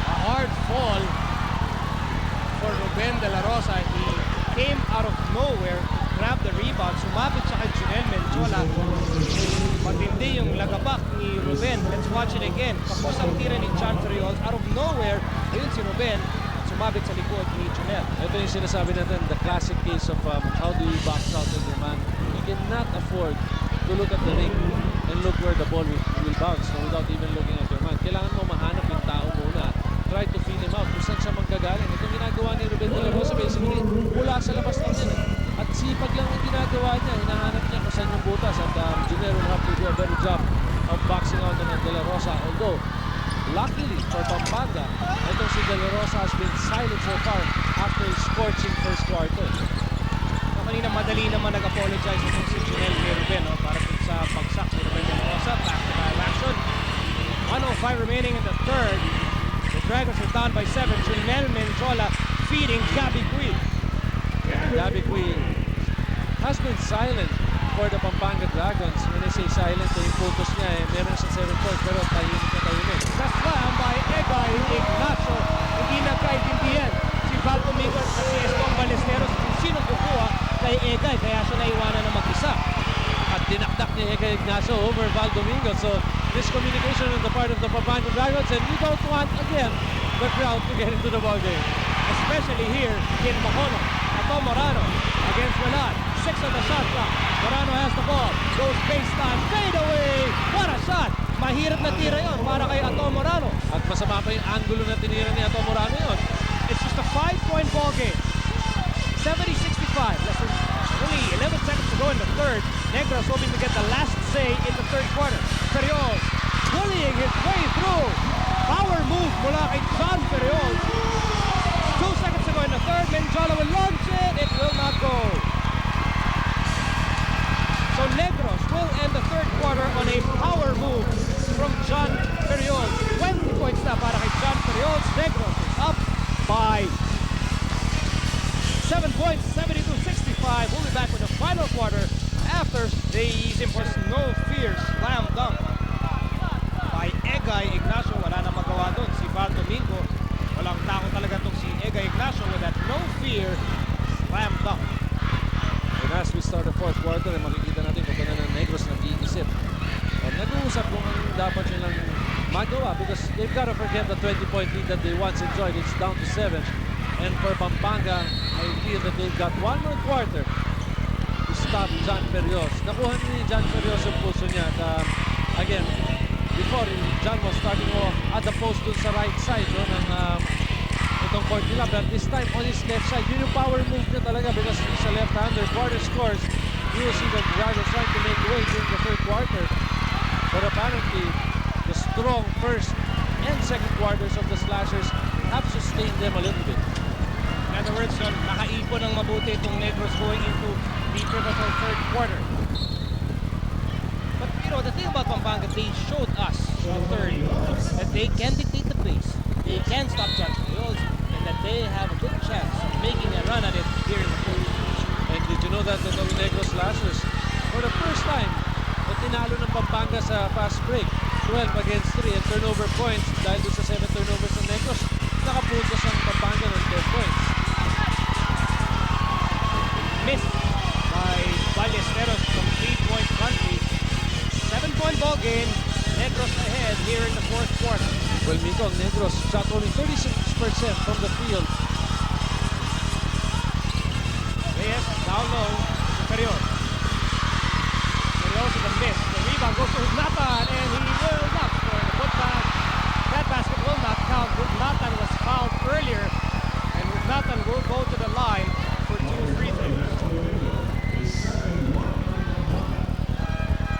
[SPEAKER 2] A hard fall for Ruben De La Rosa. He came out of nowhere, grab the rebound. Sumabit siya kay Junel Menjola. Matindi yung lagabak ni Ruben. Let's watch it again. Kapos ang tira ni John Ferriols. Out of nowhere, ayun si Ruben. Sumabit sa likod ni Junel.
[SPEAKER 1] Ito yung sinasabi natin, the classic case of how do you box out with your man. You cannot afford to look at the ring and look where the ball will bounce without even looking at your man. Kailangan mo mahanap yung tao muna. Try to feel him out kung saan siya manggagaling. Ito yung ginagawa ni Ruben de la Rosa basically mula sa labas lang din. At sipag lang ang ginagawa niya. Hinahanap niya kung saan yung butas. At Junel will have to do a better job of boxing out on de la Rosa. Although, luckily for Pampanga, itong si de la Rosa has been silent so far after a scorching first quarter.
[SPEAKER 2] Kanina madali naman nag-apologize itong si Junel kay Ruben, no? Para sa pagsak ni Ruben de la Rosa. Back to live action. 1:05 remaining in the third. The Dragons are down by 7. Junel Menjola feeding Gabby Cui.
[SPEAKER 1] Gabby Cui has been silent for the Pampanga Dragons. When I say silent, yung focus niya meron siya 7 points pero tahimik na tahimik.
[SPEAKER 2] The slam by Egay Ignacio. Hindi nagkaintindihan si Val Domingo at si Escong Ballesteros kung sino kukuha kay Egay, kaya siya naiwanan na mag-isa.
[SPEAKER 1] At dinakdak ni Egay Ignacio over Val Domingo. So, miscommunication on the part of the Pampanga Dragons, and you don't want, again, the crowd to get into the ballgame.
[SPEAKER 2] Especially here in Mohono. Ato Morano against Velan. 6 on the shot clock. Morano has the ball. Goes baseline. Fade away. What a shot. Mahirap na tira yon para kay Ato Morano.
[SPEAKER 1] At masama pa yung angulo na tinira ni Ato Morano yun.
[SPEAKER 2] It's just a 5-point ball game. 70-65. Less than only 11 seconds to go in the third. Negros hoping to get the last say in the third quarter. Ferriols bullying his way through. Power move mula kay John Ferriols. 2 seconds to go in the third. Menjola will launch it. It will not go. So Negros will end the third quarter on a power move from John Ferriols. 20 points na para kay John Ferriols. Negros is up by 7 points, 72-65. We'll be back with the final quarter after these imports. No fear slam dunk by Egay Ignacio. Wala na magawa doon si Val Domingo. Walang tako talaga itong si Egay Ignacio with that no fear slam dunk.
[SPEAKER 1] And as we start the fourth quarter, makikita natin kung na ng Negros nag-iisip. Nag-uusap kung ang dapat nilang magawa because they've got to forget the 20-point lead that they once enjoyed. It's down to 7. And for Pampanga, I feel that they've got one more quarter to stop John Ferriols. Nakuha ni John Ferriols yung puso niya. At, again, before, John was starting off at the post dun sa right side no, ng itong court nila. But this time, on his left side, yun yung power move niya talaga because he's a left-hander. Quarter scores, you will see the Dragons trying to make way during the third quarter. But apparently, the strong first and second quarters of the Slashers have sustained them a little bit.
[SPEAKER 2] In other words, nakaipon ng mabuti itong Negros going into the pivotal third quarter. But you know, the thing about Pampanga, they showed us in the third that they can dictate the pace, they can stop John Ferriols, and that they have a good chance of making a run at it here in the fourth.
[SPEAKER 1] And did you know that the Negros Slashers, for the first time, tinalo ng Pampanga sa fast break, 12 against 3 and turnover points dahil doon sa 7 turnovers ng Negros, nakapuntos ang Pampanga ng 10 points.
[SPEAKER 2] Missed by Ballesteros from 3-point country. 7-point ball game. Negros ahead here in the fourth quarter.
[SPEAKER 1] Well, Miko, Negros shot only 36% from the field.
[SPEAKER 2] Reyes down low to Ferriols. Ferriols with a miss. The rebound goes to Hugnatan and he will not score the putback. That basket will not count. Hugnatan was fouled earlier and Hugnatan will go to the line for 2 free throws.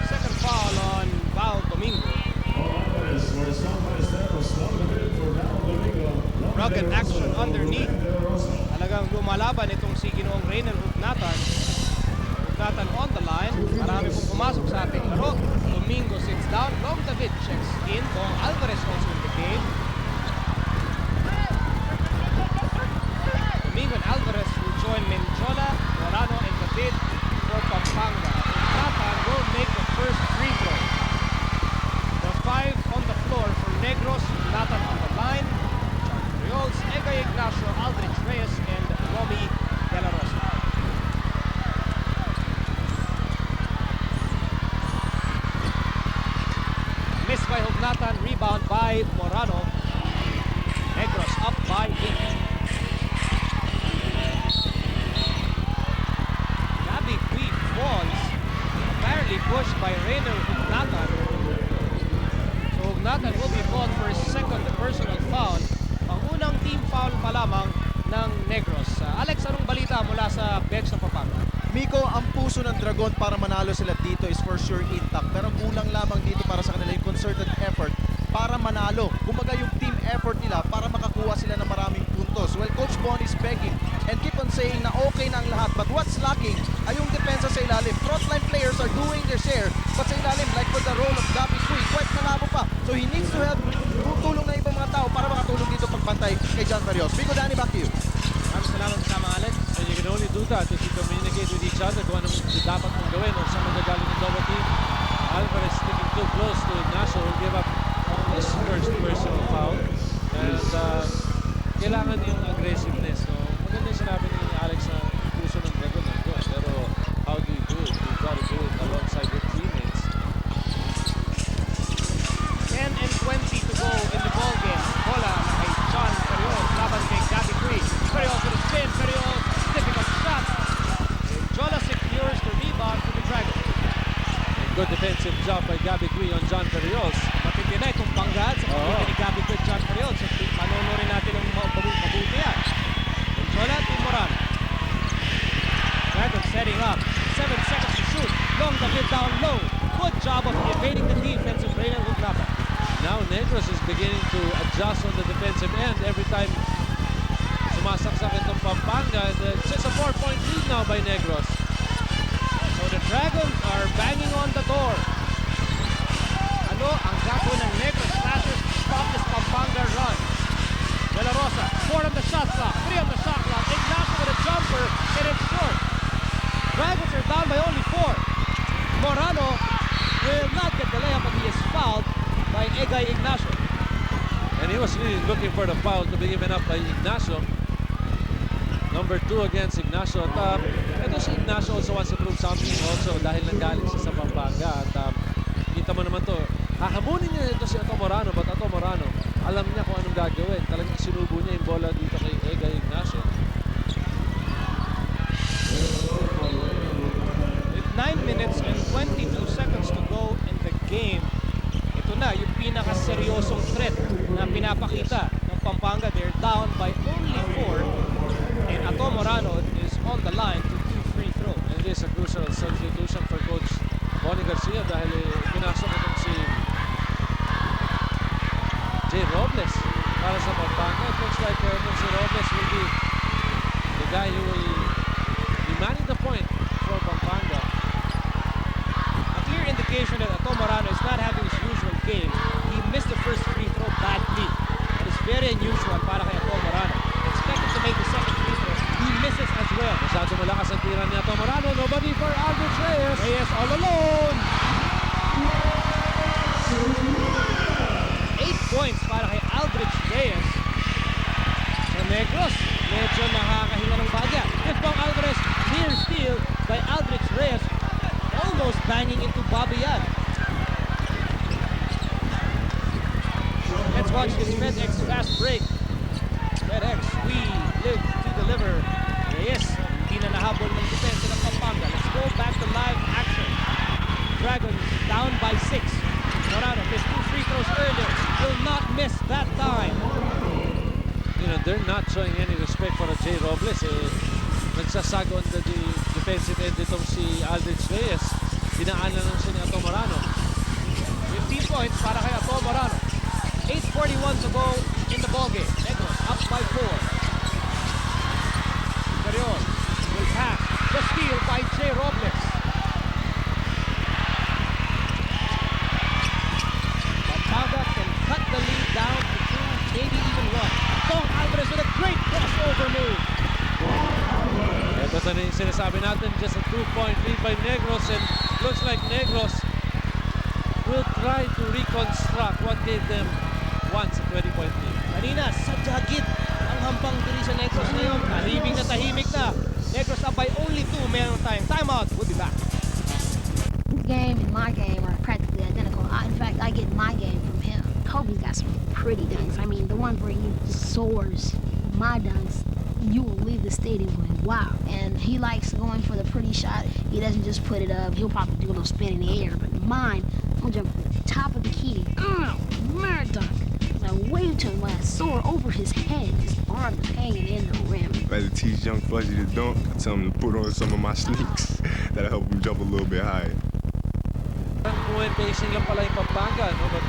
[SPEAKER 2] Second foul on Val Domingo. Rugged action underneath. Talagang lumalaban itong si Ginoong Reynel Hugnatan. Hugnatan on the line. Marami pong pumasok sa ating laro. Domingo sits down. Long David checks in. Bong Alvarez also in the game. Domingo and Alvarez will join Menjola, Morano, and David for Pampanga. Hugnatan will make the first free throw. The 5 on the floor for Negros. Hugnatan on the line. Ferriols, Egay Ignacio, Aldrich Reyes, and Romy De La Rosa. Missed by Hugnatan, rebound by Morano. Negros up by 8. Gabby Cui falls, apparently pushed by Rainer Hugnatan. So Hugnatan will be called for his second personal foul. Ang unang team foul pa lamang ng Negros. Alex, anong balita mula sa bench ng Pampanga?
[SPEAKER 4] Miko, ang puso ng Dragon para manalo sila dito is for sure intact. Pero kulang lamang dito para sa kanila yung concerted effort para manalo. Kumbaga yung team effort nila para makakuha sila ng maraming puntos. Well, Coach Bon is begging and keep on saying na okay na ang lahat. But what's lacking ay yung depensa sa ilalim. Frontline players are doing their share. But sa ilalim, like for the role of Gabby Cui, quite malabo pa. So he needs to have tulong ng ibang mga tao para makatulong dito pagbantay kay John Barrios. Miko, Danny, back to you.
[SPEAKER 2] Maraming salamat kasama, Alex.
[SPEAKER 1] And you can only do that if you communicate with each other kung anong dapat mong gawin o saan magagaling ng double team. Alvarez sticking too close to Ignacio will give up his first personal foul. And kailangan yung aggressiveness. So, maganda yung sinabi ni Alex na puso ng Dragon nandun. Pero how do you do it? You gotta do it alongside your teammates.
[SPEAKER 2] 10 and 20 to go in the ball game. Bola na kay John Carriol. Laban kay Gabby Cui. Carriol for the spin. Carriol, difficult shot. Jola secures the rebound for the Dragons.
[SPEAKER 1] Good defensive job by Gabby Cui on John Carriols.
[SPEAKER 2] Matindi na itong panggaan sa pagkita ni Gabby Cui at John Carriol. So, manonorin natin ang mabuti yan. Jola to Morano. Dragons setting up. 7 seconds to shoot. Long the hit down low. Good job of evading the defense of Reynel Hugnatan.
[SPEAKER 1] Now Negros is beginning to adjust on the defensive end every time sumasaksak itong Pampanga. It's just a 4-point lead now by Negros.
[SPEAKER 2] So the Dragons are banging on the door. Ano ang gagawin ng Negros Slashers to stop this Pampanga run? De La Rosa, 4 on the shot clock, 3 on the shot clock. Ignacio with a jumper, and it's short. Dragons are down by only 4. Morano will not get the layup, but he is fouled by Egay Ignacio.
[SPEAKER 1] And he was really looking for the foul to be given up by Ignacio. Number 2 against Ignacio. At ito si Ignacio also wants to prove something also dahil nanggaling siya sa Pampanga. At kita mo naman to, hahamunin niya ito si Ato Morano, but Ato Morano, alam niya kung anong gagawin. Talagang sinubo niya yung bola dito kay Egay Ignacio.
[SPEAKER 2] With 9 minutes and 22 seconds to go in the game, ito na yung pinakaseryosong threat na pinapakita ng Pampanga. They're down by only 4. And Ato Morano is on the line to do free throw.
[SPEAKER 1] And it is a crucial substitution for Coach Bonnie Garcia dahil pinasok itong si Jay Robles para sa Pampanga. It looks like itong si Robles will be the guy who will be manning the point for Pampanga.
[SPEAKER 2] A clear indication that Ato Morano is not having his usual game. He missed the first free throw badly. It is very unusual para kay Ato Morano. Expected to make the second free throw. He misses as well.
[SPEAKER 1] Masyado malakas ang tira ni Ato Morano. Nobody for Aldrich Reyes.
[SPEAKER 2] Reyes all alone. 8 points para kay Aldrich Reyes. Sa Negros, medyo nakakahinga ng bagya. Fifth ball Alvarez, near steal by Aldrich Reyes. Almost banging into Bobby Yan. Let's watch this FedEx fast break. FedEx, we live to deliver. Reyes, hindi na nahabol ng depensa ng Pampanga. Let's go back to live action. Dragons down by 6. Morano missed 2 free throws earlier. Will not miss that time.
[SPEAKER 1] You know, they're not showing any respect for Jay Robles. Nagsasago on the defensive end itong si Aldrich Reyes. Dinaanan lang siya ni Ato Morano.
[SPEAKER 2] 15 points para kay Ato Morano. 8:41 to go in the ballgame. Negros up by 4. Carriol will pass. The steal by Jay Robles. Pampanga can cut the lead down to 2, maybe even 1. Tong Alvarez with a great crossover move.
[SPEAKER 1] Ito na yung sinasabi natin, just a 2-point lead by Negros, and looks like Negros will try to reconstruct what gave them once a 20-point lead.
[SPEAKER 2] Kanina, sa jagit ang hampang diri sa Negros ngayon. Tahimik na. Negros up by only 2. Meron tayong timeout. We'll be back.
[SPEAKER 12] This game and my game are practically identical. In fact, I get my game Kobe's got some pretty dunks. I mean, the one where he soars. My dunks, you will leave the stadium going, wow. And he likes going for the pretty shot. He doesn't just put it up. He'll probably do a little spin in the air. But mine, I'm gonna jump to the top of the bikini. Mad dunk. I waved to him when I soar over his head. His arm was hanging in the rim.
[SPEAKER 13] I had to teach young Fuzzy to dunk. I tell him to put on some of my sneaks. That'll help him jump a little bit higher.
[SPEAKER 1] Point pacing lang pala yung Pampanga, no? But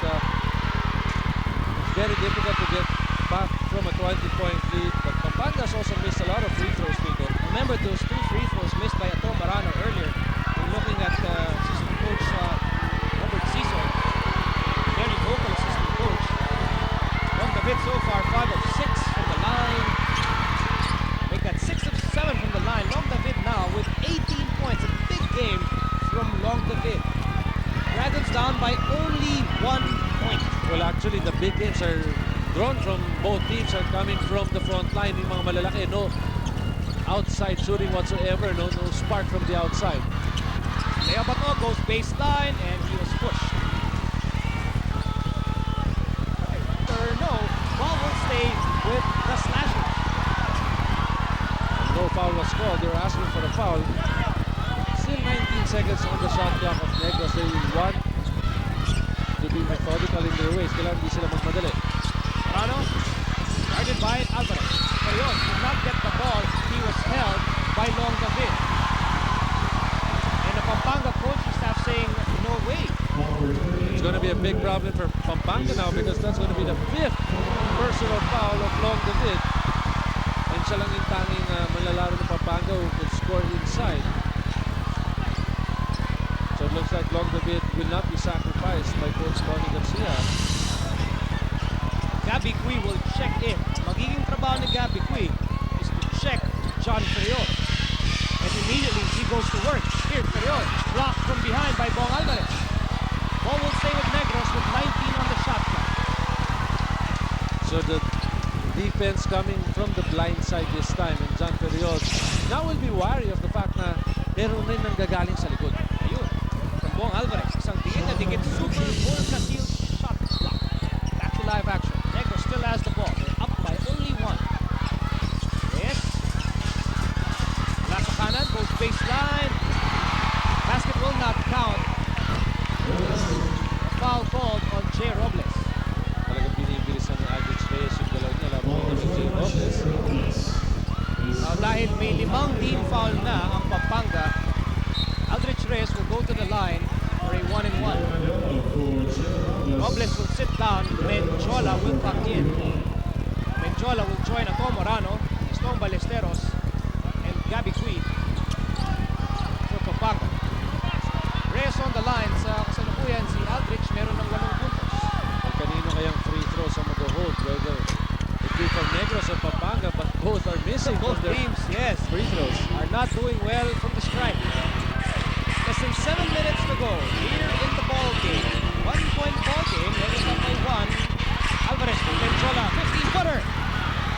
[SPEAKER 1] it's very difficult to get back from a 20-point lead. But Pampanga's also missed a lot of free throws, Nico.
[SPEAKER 2] Remember those 2 free throws missed by Ato Marano earlier. We're looking at assistant coach Robert Cesar, very vocal assistant coach. Long David so far 5 of 6 from the line. Make that 6 of 7 from the line. Long David now with 18 points. A big game from Long David. Dragons down by only 1 point.
[SPEAKER 1] Well, actually, the big games are drawn from both teams are coming from the front line. Yung mga malalaki, no outside shooting whatsoever, no spark from the outside.
[SPEAKER 2] Leo Bato goes baseline and he was pushed. No, ball will stay with the Slashers.
[SPEAKER 1] No foul was called. They were asking for a foul. Still 19 seconds on the shot clock of Negros. They want to be methodical in their ways. Kailangan hindi sila magmadali.
[SPEAKER 2] Marano, guarded by Alvarez. Perion did not get the ball. He was held by Long David. And the Pampanga coaching staff saying, no way.
[SPEAKER 1] It's going to be a big problem for Pampanga now because that's going to be the 5th personal foul of Long David. And siya lang yung tanging manlalaro ng Pampanga who could score inside. So it looks like Long David will not be sacrificed by Coach Tony Garcia.
[SPEAKER 2] Gabby Cui will check in. Magiging trabaho ni Gabby Cui is to check John Perion. And immediately he goes to work. Here, Perion, blocked from behind by Bong Alvarez. Ball will stay with Negros with 19 on the shot clock.
[SPEAKER 1] So the defense coming from the blind side this time, and John Perion now will be wary of the fact na meron rin nang gagaling sa likod.
[SPEAKER 2] Ayun, from Bong Alvarez, isang dikit na dikit, Super Bowl Casil shot clock. Back to live action. Negros still has the ball. They're up by only 1. Yes. Lasa kanan, goes baseline. Basket will not count. Foul called on Jay Robles.
[SPEAKER 1] Talagang binibilisan ni Aldrich Reyes yung galaw niya laban ng Jay Robles.
[SPEAKER 2] Now dahil may 5 team foul na ang Pampanga, Aldrich Reyes will go to the line for a 1-and-1. Robles will sit down. Menjola will come in. Menjola will join Ato Morano, Stone Ballesteros, and Gabby Cui for Pampanga. Reyes on the line. Sa kasalukuyan si Aldrich meron ng 8 puntos.
[SPEAKER 1] Kanino kayang free throws ang mag-hold, whether it be from Negros or Pampanga, but both are missing
[SPEAKER 2] Both
[SPEAKER 1] from their
[SPEAKER 2] teams, yes,
[SPEAKER 1] free throws.
[SPEAKER 2] are not doing well from the stripe. Less than 7 minutes to go here in the ball game. 1-point ball game. Negros up by 1. Alvarez to Menjola, 15-footer,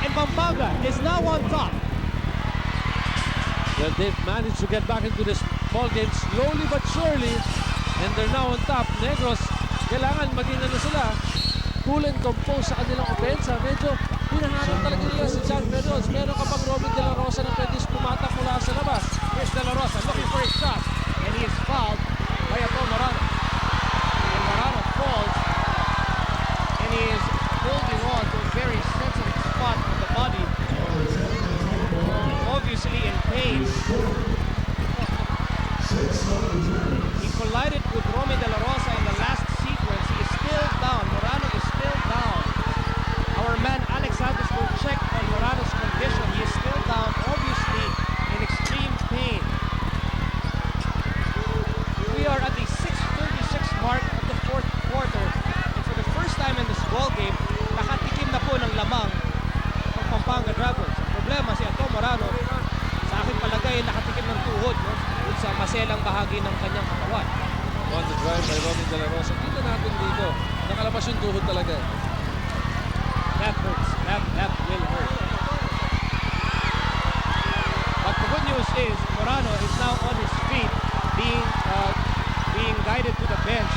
[SPEAKER 2] and Pampanga is now on top.
[SPEAKER 1] Well, they've managed to get back into this ball game slowly but surely, and they're now on top. Negros, kailangan maging ano sila, cool and composed sa kanilang opensa. Medyo hinahanap talaga nila si John Perion. Meron ka pang Robin De La Rosa na pwede pumatak mula sa labas.
[SPEAKER 2] Here's De La Rosa looking for his shot, and he is fouled by Ato Morano. And Morano falls, and he is holding on to a very sensitive spot on the body. Obviously in pain. He collided with Romy De La Rosa in the last sequence. He is still down. Morano is still down. Our man Alex Santos will check on Morano's condition. He is still down, obviously in extreme pain. We are at the 6:36 mark of the 4th quarter. And for the first time in this ball game, nakatikim na po ng lamang ang Pampanga Dragons. Ang problema si Ato Morano, sa aking palagay, nakatikim ng tuhod, no? Dun sa maselang bahagi ng kanyang katawan.
[SPEAKER 1] On the drive by Robin De La Rosa. Kita natin dito. Nakalabas yung tuhod talaga.
[SPEAKER 2] That hurts. That will hurt. But the good news is Morano is now on his feet, being guided to the bench.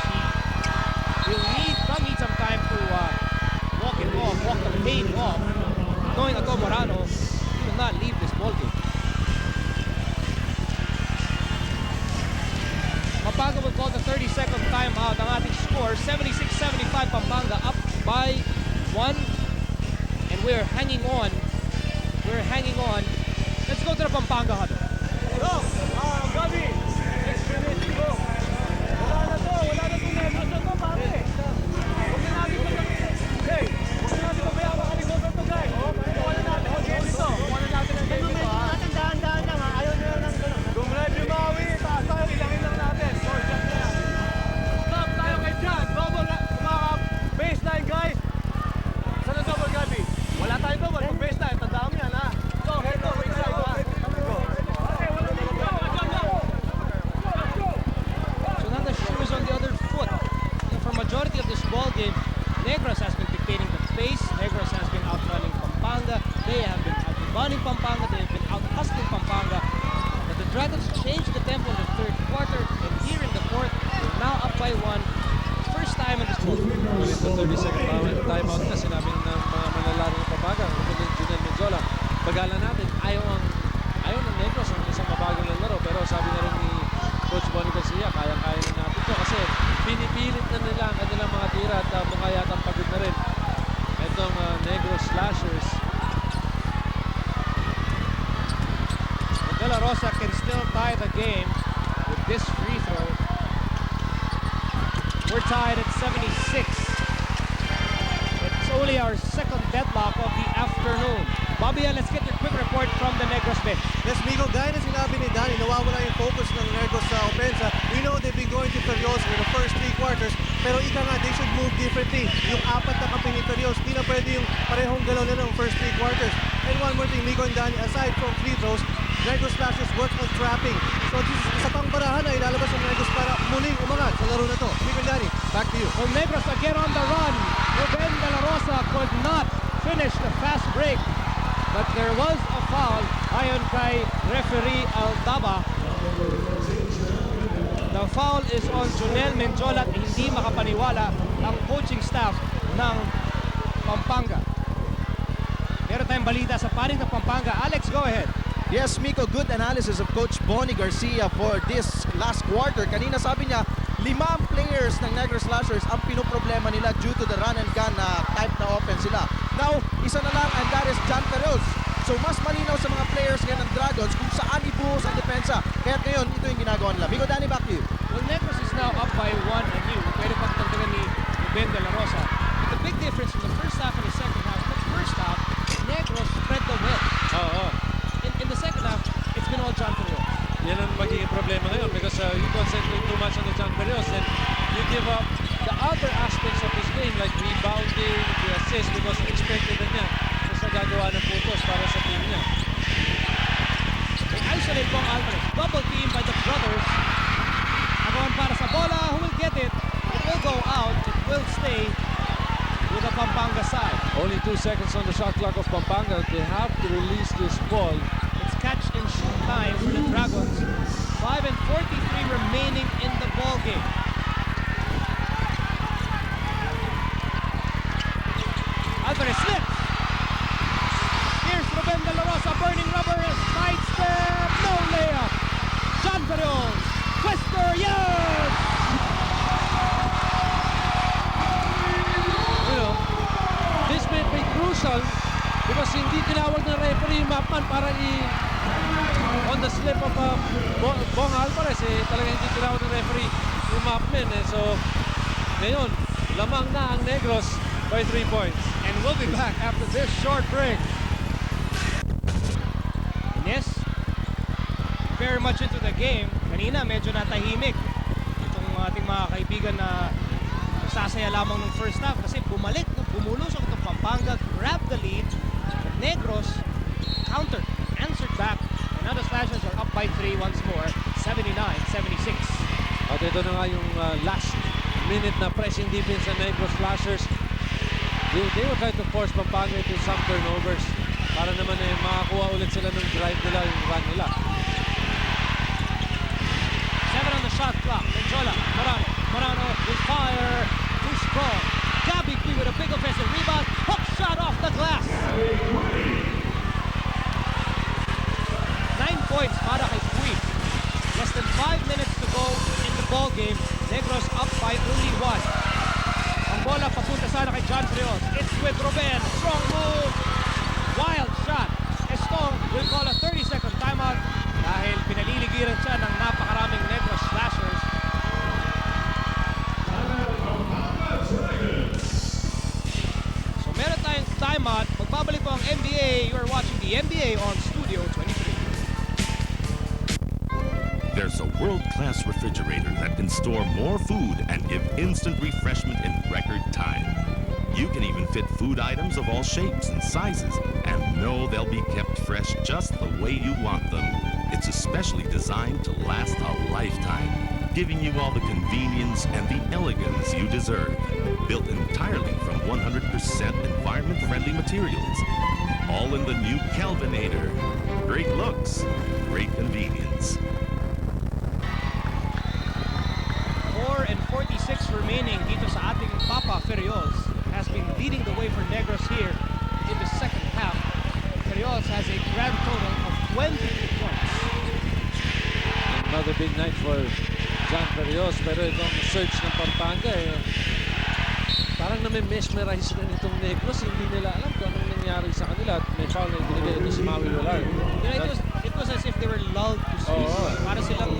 [SPEAKER 2] He will need some time to 76-75, Pampanga up by 1. And we're hanging on. We're hanging on. Let's go to the Pampanga huddle.
[SPEAKER 3] Gabi! Next minute, go! Wala na to Negros na to, pare! Huwag na natin hey! Huwag na natin pabayaan kami go to guys! Wala natin ang game ito! Wala natin ang game ito, ha? Dahan-dahan lang, ha? Ayaw nyo lang ng kung live yung Maui, taas tayo, ilangin lang natin. So, shot na yan. Stop tayo kay John. Double, mga baseline, guys. Saan ang double, Gabi? Wala tayong double. Pag baseline, tandaan mo yan, ha? So, head over inside, ha?
[SPEAKER 2] So now the shoe is on the other foot. And for majority of this ball game, Negros has been dictating the pace. Negros has been outrunning Pampanga. They have been outrunning Pampanga. They have been out-hustling Pampanga. But the Dragons changed the tempo in the third quarter. And here in the fourth, they're now up by 1. First time in this ball game.
[SPEAKER 1] Ulit na 30-second timeout na sinabi ng mga manlalaro ng Pampanga. Junel Menjola. Pag-ala natin, ayaw ng Negros ang isang mabagong laro. Pero sabi na rin ni Coach Bonnie Garcia, kaya-kaya na natin ito. Kasi pinipilit na nila ang kanilang mga tira at mukha yatang pagod na rin. Itong Negros Slashers.
[SPEAKER 2] De La Rosa can still tie the game with this free throw. We're tied at 76. It's only our second deadlock of the afternoon. Bobby, let's get your quick report from the Negros bench.
[SPEAKER 3] Yes, Miko, gaya na sinabi ni Danny, nawawala yung focus ng Negros sa opensa. We know they've been going to Furioso in the first 3 quarters, pero ika nga, they should move differently. Yung 4 na kampi ni Furioso, di na pwede yung parehong galaw nila ng first 3 quarters. And one more thing, Miko and Danny, aside from free throws, Negros Slashers work on trapping. So this is isa pang barahan na ilalabas ng Negros para muling umangat sa laro na to. Miko and Danny, back to you.
[SPEAKER 2] Well, Negros again on the run. Ruben De La Rosa could not finish the fast break. But there was a foul ayon kay referee Aldaba. The foul is on Junel Menjola at hindi makapaniwala ang coaching staff ng Pampanga. Meron tayong balita sa panig ng Pampanga. Alex, go ahead.
[SPEAKER 4] Yes, Miko, good analysis of Coach Bonnie Garcia for this last quarter. Kanina sabi niya, 5 players ng Negros Slashers ang pinoproblema nila due to the run and gun type na offense sila. Now, isa na lang and that is John Perez. So mas malinaw sa mga players ngayon ng Dragons kung saan ibuhos ang depensa. Kaya ngayon, ito yung ginagawa nila. Miko, Danny, back to you.
[SPEAKER 2] Well, Negros is now up by 1 anew. Pwede pang tagdagan ni Ben De La Rosa. But the big difference from the first half and the second half, the first half, Negros spread the wealth. In the second half, it's been all John Perez.
[SPEAKER 1] Yan ang magiging problema ngayon because you concentrate too much on the John Perez and you give up the other aspects of this game like rebounding, the assist because expected na niya sa gagawa ng putos para sa team niya.
[SPEAKER 2] They isolate Bong Alvarez. Double team by the brothers. Agawan para sa bola. Who will get it? It will go out. It will stay with the Pampanga side.
[SPEAKER 1] Only 2 seconds on the shot clock of Pampanga. They have to release this ball.
[SPEAKER 2] It's catch and shoot time for the Dragons. 5:43 remaining in the ball game. Alvarez slips. Here's Ruben De La Rosa, burning rubber, sidestep, no layup. John Perez, twister, yes!
[SPEAKER 1] You know, this may be crucial because hindi tinawag ng referee yung mapman para on the slip of Bong Alvarez talagang hindi tinawag ng referee yung mapman So ngayon, lamang na ang Negros by 3 points.
[SPEAKER 2] And we'll be back after this short break. Yes, very much into the game. Kanina medyo natahimik itong ating mga kaibigan na sasaya lamang ng first half kasi bumalik, bumulusok itong Pampanga, grabbed the lead. But Negros countered, answered back. And now the Slashers are up by 3 once more, 79-76.
[SPEAKER 1] At ito na nga yung last minute na pressing defense ng Negros Slashers. They will try to force Pampanga into some turnovers para naman makakuha ulit sila ng drive nila, yung run nila.
[SPEAKER 2] 7 on the shot clock. Menjola, Morano will fire. Too strong. Gabby P with a big offensive rebound. Hook shot off the glass. 9 points para kay Puig. Less than 5 minutes to go in the ball game. Negros up by only 1. Ferrios. It's with Ruben. Strong move. Wild shot. Estong will call a 30-second timeout dahil pinaliligiran siya ng napakaraming Negros slashers. So meron tayong timeout. Magbabalik po ang NBA. You are watching the NBA on Studio 23.
[SPEAKER 10] There's a world-class refrigerator that can store more food and give instant refreshment in record time. You can even fit food items of all shapes and sizes and know they'll be kept fresh just the way you want them. It's especially designed to last a lifetime, giving you all the convenience and the elegance you deserve. Built entirely from 100% environment-friendly materials. All in the new Kelvinator. Great looks, great convenience.
[SPEAKER 2] 4:46 remaining dito sa ating Papa Ferrios has been leading the way for Negros here in the second half. Ferrios has a grand total of 22 points.
[SPEAKER 1] Another big night for John Ferrios, pero itong search ng Pampanga parang na-mesmerize na nitong Negros. Hindi nila alam kung anong nangyari sa kanila at may foul na ibinigay ito si Maui Willard.
[SPEAKER 2] It was as if they were lulled to sleep. Para silang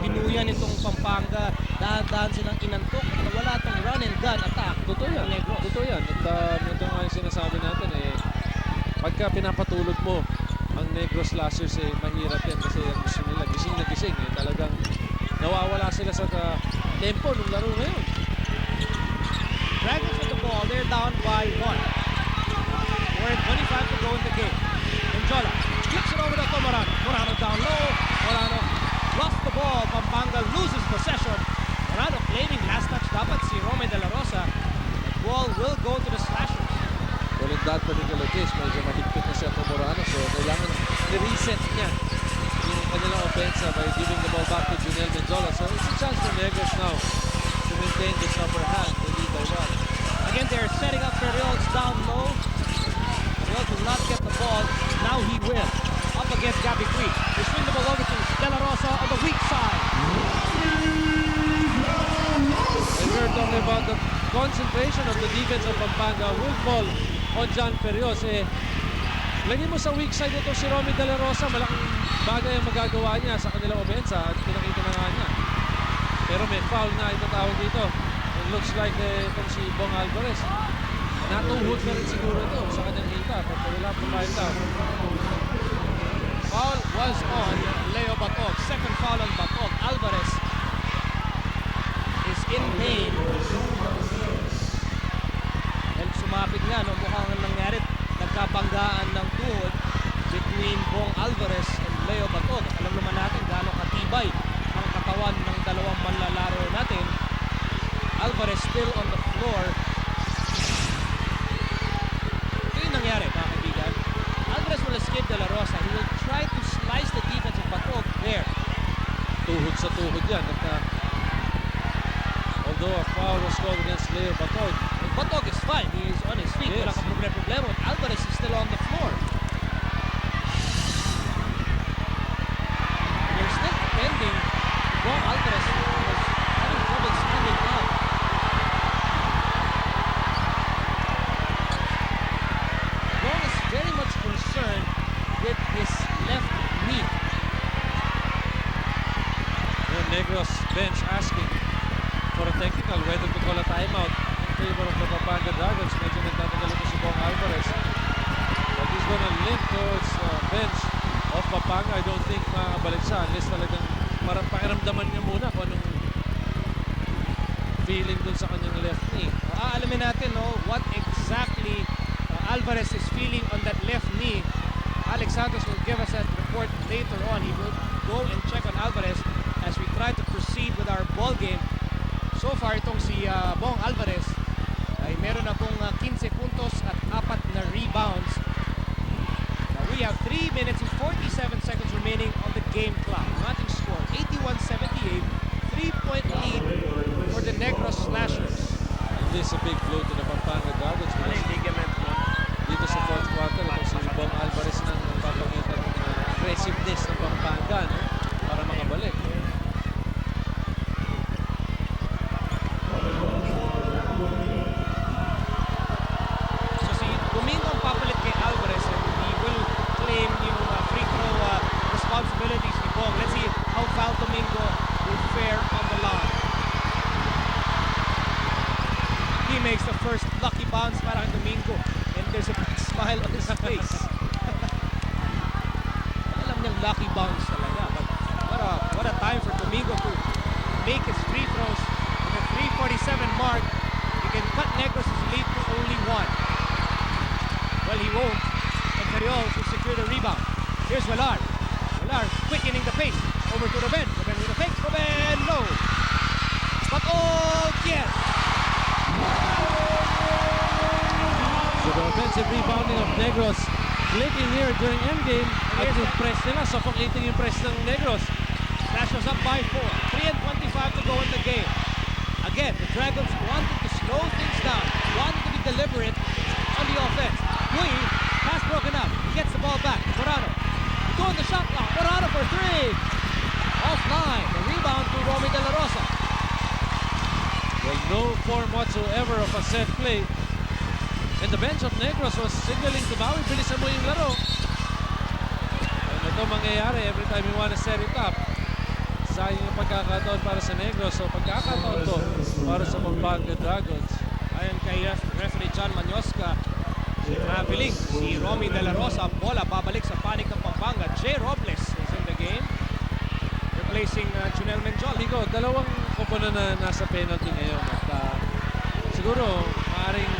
[SPEAKER 2] binuyan itong Pampanga. Dahan-dahan silang inantok at nawala itong run and gun attack.
[SPEAKER 1] Totoo yan. Totoo yan. At ito nga yung sinasabi natin pagka pinapatulog mo ang Negros slashers mahirap yan kasi gusto nila gising na gising. Talagang nawawala sila sa tempo ng laro ngayon.
[SPEAKER 2] Dragons with the ball, they're down by 1. 4:25 to go in the game. Menjola flips it over to Morano. Morano down low. Morano lost the ball. Pampanga loses possession. Morano claiming last touch dapat si Rome De La Rosa. The ball will go to the slashers.
[SPEAKER 1] Walindad pa ni Galagis, medyo mahigpit na siya kung Morano. So kailangan i-reset niya yung kanilang offensa by giving the ball back to Junel Menjola. So it's a chance for Negros now to maintain this upper hand to lead by 1.
[SPEAKER 2] Again, they're setting up Ferrios down low. Ferrios will not get the ball. Now he will. Up against Gabby Creek. They swing the ball over to De La Rosa on the weak side.
[SPEAKER 1] And we're talking about the concentration of the defense of Pampanga will fall on John Ferrios. Lagyan mo sa weak side ito si Romy De La Rosa. Malaking bagay ang magagawa niya sa kanilang obensa at pinakita na nga niya. Pero may foul na itatawag dito. It looks like itong si Bong Alvarez. Natuhod na rin siguro ito sa kanyang hita. Pero wala pumayag daw.
[SPEAKER 2] Foul was on Leo Batog. Second foul on Batog. Alvarez is in pain. And sumapit nga, no, mukhang nangyari. Nagkabanggaan ng tuhod between Bong Alvarez and Leo Batog. Alam naman natin gaano katibay ang katawan ng dalawang manlalaro natin. Alvarez still on the floor. Ito yung nangyari, mga kaibigan. Alvarez will escape De La Rosa. He will try to slice the defense of Batog there.
[SPEAKER 1] Tuhod sa tuhod yan. At, although a foul was called against Leo Batog.
[SPEAKER 2] Batog is fine. He is on his feet.
[SPEAKER 1] Yes.
[SPEAKER 2] Wala ka problema. Alvarez is still on the floor. They're still defending. Bong Alvarez was having trouble standing up. Bong is very much concerned with his left knee.
[SPEAKER 1] The Negros bench asking for a technical, whether to call a timeout in favor of the Pampanga Dragons. Medyo nagtatagal ito si Bong Alvarez. But he's gonna limp towards bench of Pampanga. I don't think makabalik siya unless talagang pakiramdaman niya muna kung anong feeling dun sa kanyang left knee.
[SPEAKER 2] Alamin natin what exactly Alvarez is feeling on that left knee. Alex Santos will give us that report later on. He will go and check on Alvarez as we try to proceed with our ball game. So far, itong si Bong Alvarez ay meron na pong 15 puntos at 4 na rebounds. Now we have 3 minutes and 47 seconds remaining on the game clock. Ang ating score, 81-78, 3-point lead for the Negros Slashers.
[SPEAKER 1] And this is a big blow to the Pampanga Dragons. Dito sa fourth quarter, ito si Bong Alvarez na papakita ng aggressiveness ng Pampanga para makabalik.
[SPEAKER 2] He makes the first lucky bounce para kay Domingo. And there's a big smile on his face. Alam niyang lucky bounce talaga. But what a time for Domingo to make his free throws. With a 3:47 mark, he can cut Negros' lead to only 1. Well, he won't. And Ferriol will secure the rebound. Here's Velar. Velar quickening the pace. Over to Ruben. Ruben with a fake. Ruben, no. But oh, yes.
[SPEAKER 1] So the offensive rebounding of Negros clicking here during endgame at yung press nila, suffocating yung press ng Negros.
[SPEAKER 2] Nationals up by 4. 3:25 to go in the game. Again, the Dragons wanted to slow things down, wanted to be deliberate on the offense. Gui, pass broken up. He gets the ball back. Morano doing the shot clock. Morano for 3. Offline. The rebound to Romy De La Rosa.
[SPEAKER 1] Well, no form whatsoever of a set play. And the bench of Negros was signaling to Maui, bilisan mo yung laro. And ito mangyayari every time you want to set it up. Sayang yung pagkakataon para sa Negros. So pagkakataon to para sa Pampanga Dragons.
[SPEAKER 2] Ayon kay referee John Manyoska, traveling si Romy De La Rosa. Bola babalik sa panik ng Pampanga. Jay Robles is in the game, replacing Junel Menjol.
[SPEAKER 1] Nico, dalawang kopono na nasa penalty ngayon. At siguro maaaring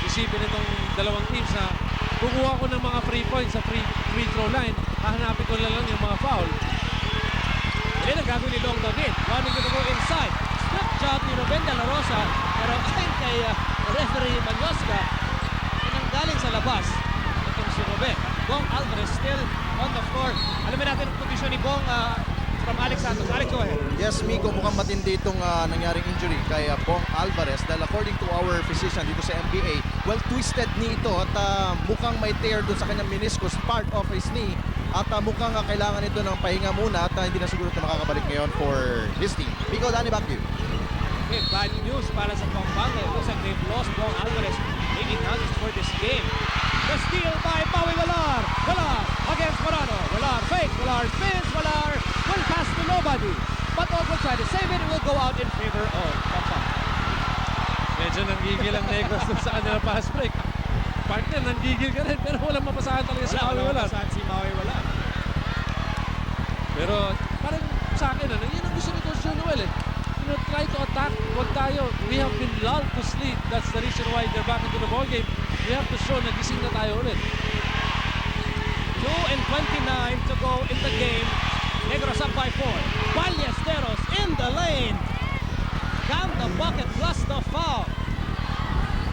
[SPEAKER 1] isipin itong dalawang teams na kukuha ko ng mga free points sa free throw line, hahanapin ko lang yung mga foul.
[SPEAKER 2] Yan ang gagawin ni Long David. Wanting to go inside. Strip job ni Ruben De La Rosa. Pero ayon kay referee Manyoska, galing sa labas itong si Ruben. Bong Alvarez still on the floor. Alamin natin ang kondisyon ni Bong from Alex Santos. Alex, go ahead.
[SPEAKER 4] Yes, Miko, mukhang matindi itong nangyaring injury kay Bong Alvarez dahil according to our physician dito sa NBA, well, twisted knee ito at mukhang may tear doon sa kanyang meniscus, part of his knee, at mukhang kailangan ito ng pahinga muna at hindi na siguro ito makakabalik ngayon for his team. Miko, Danny, back to you.
[SPEAKER 2] Okay, bad news para sa Pampanga. It looks like they've lost Bong Alvarez. Maybe not just for this game. The steal by Maui Velar. Velar against Morano. Velar fakes. Velar spins. Velar will pass to nobody. But also try to save it. It will go out in favor of Pampanga.
[SPEAKER 1] Medyo nanggigil ang Negros dun sa kanila pass break. Partner, nanggigil ka rin pero walang mapasahan talaga si Maui Velar.
[SPEAKER 2] Si Maui Velar.
[SPEAKER 1] Pero parang sa akin, yun ang gusto ni Coach John Noel eh. Try to attack. Huwag tayo. We have been lulled to sleep. That's the reason why they're back into the ball game. We have to show na gising na tayo ulit.
[SPEAKER 2] 2:29 to go in the game. Negros up by 4. Ballesteros in the lane. Count the bucket plus the foul.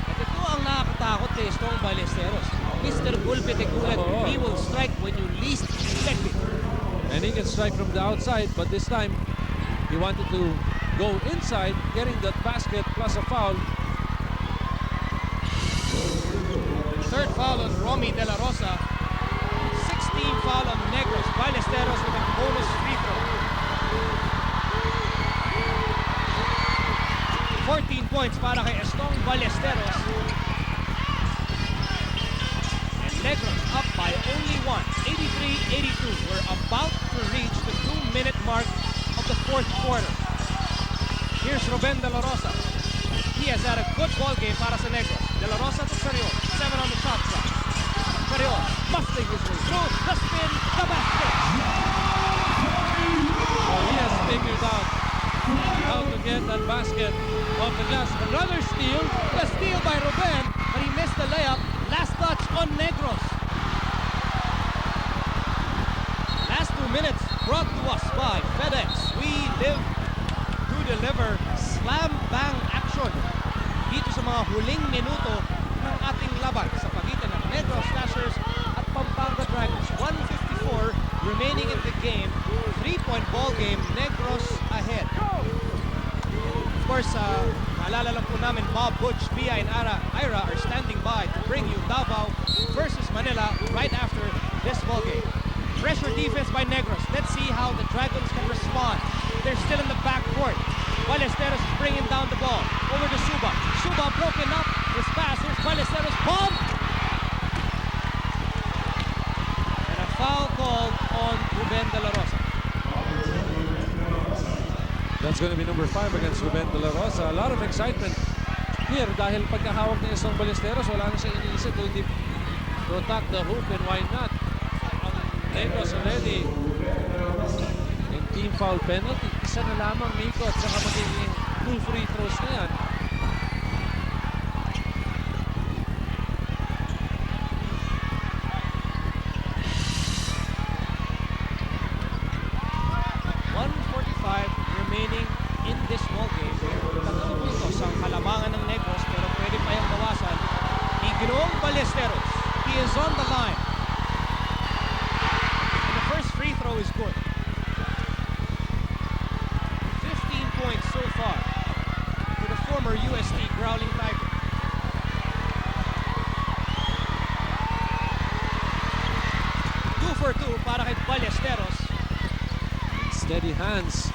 [SPEAKER 2] At ito ang nakakatakot kay Stong Ballesteros. Mr. Gulpitikulan, he will strike when you least expect it.
[SPEAKER 1] And he can strike from the outside, but this time he wanted to go inside, getting that basket plus a foul.
[SPEAKER 2] Third foul on Romy De La Rosa. 16 foul on Negros. Ballesteros with a bonus free throw. 14 points para kay Estong Ballesteros. And Negros up by only 1. 83-82. We're about to reach the 2-minute mark of the fourth quarter. Here's Ruben De La Rosa. He has had a good ball game para sa Negros. De La Rosa to Ferriol. 7 on the shot clock. Ferriol busting his way through the spin, the basket.
[SPEAKER 1] So he has figured out how to get that basket off the glass. Another steal.
[SPEAKER 2] The steal by Ruben, but he missed the layup. Last touch on Negros. Last 2 minutes brought to us by FedEx. We live to deliver slam bang action dito sa mga huling minuto ng ating laban sa pagitan ng Negros Slashers at Pampanga Dragons. 1:54 remaining in the game. 3-point ball game. Negros ahead. Of course, maalala lang po namin, Bob, Butch, Pia, and Ira are standing by to bring you Davao versus Manila right after this ball game. Pressure defense by Negros. Let's see how the Dragons can respond. They're still in the backcourt. Ballesteros is bringing down the ball. Over to Suba. Suba broken up. His pass. Here's Ballesteros. Bomb! And a foul called on Ruben De La Rosa.
[SPEAKER 1] That's going to be number 5 against Ruben De La Rosa. A lot of excitement Here, dahil pagkahawak ng Estong Ballesteros, wala na siya iniisip kung hindi protect the hoop, and why not? Ang Negros already in team foul penalty. Isa na lamang, Miko, at saka magiging 2 free throws na yan.
[SPEAKER 2] Remaining in this ball game. Tatlong puntos ang kalamangan ng Negros pero pwede pa yung bawasan ni Ginoong Ballesteros. He is on the line. And the first free throw is good. 15 points so far for the former UST Growling Tiger. Two for two para kay Ballesteros.
[SPEAKER 1] Steady hands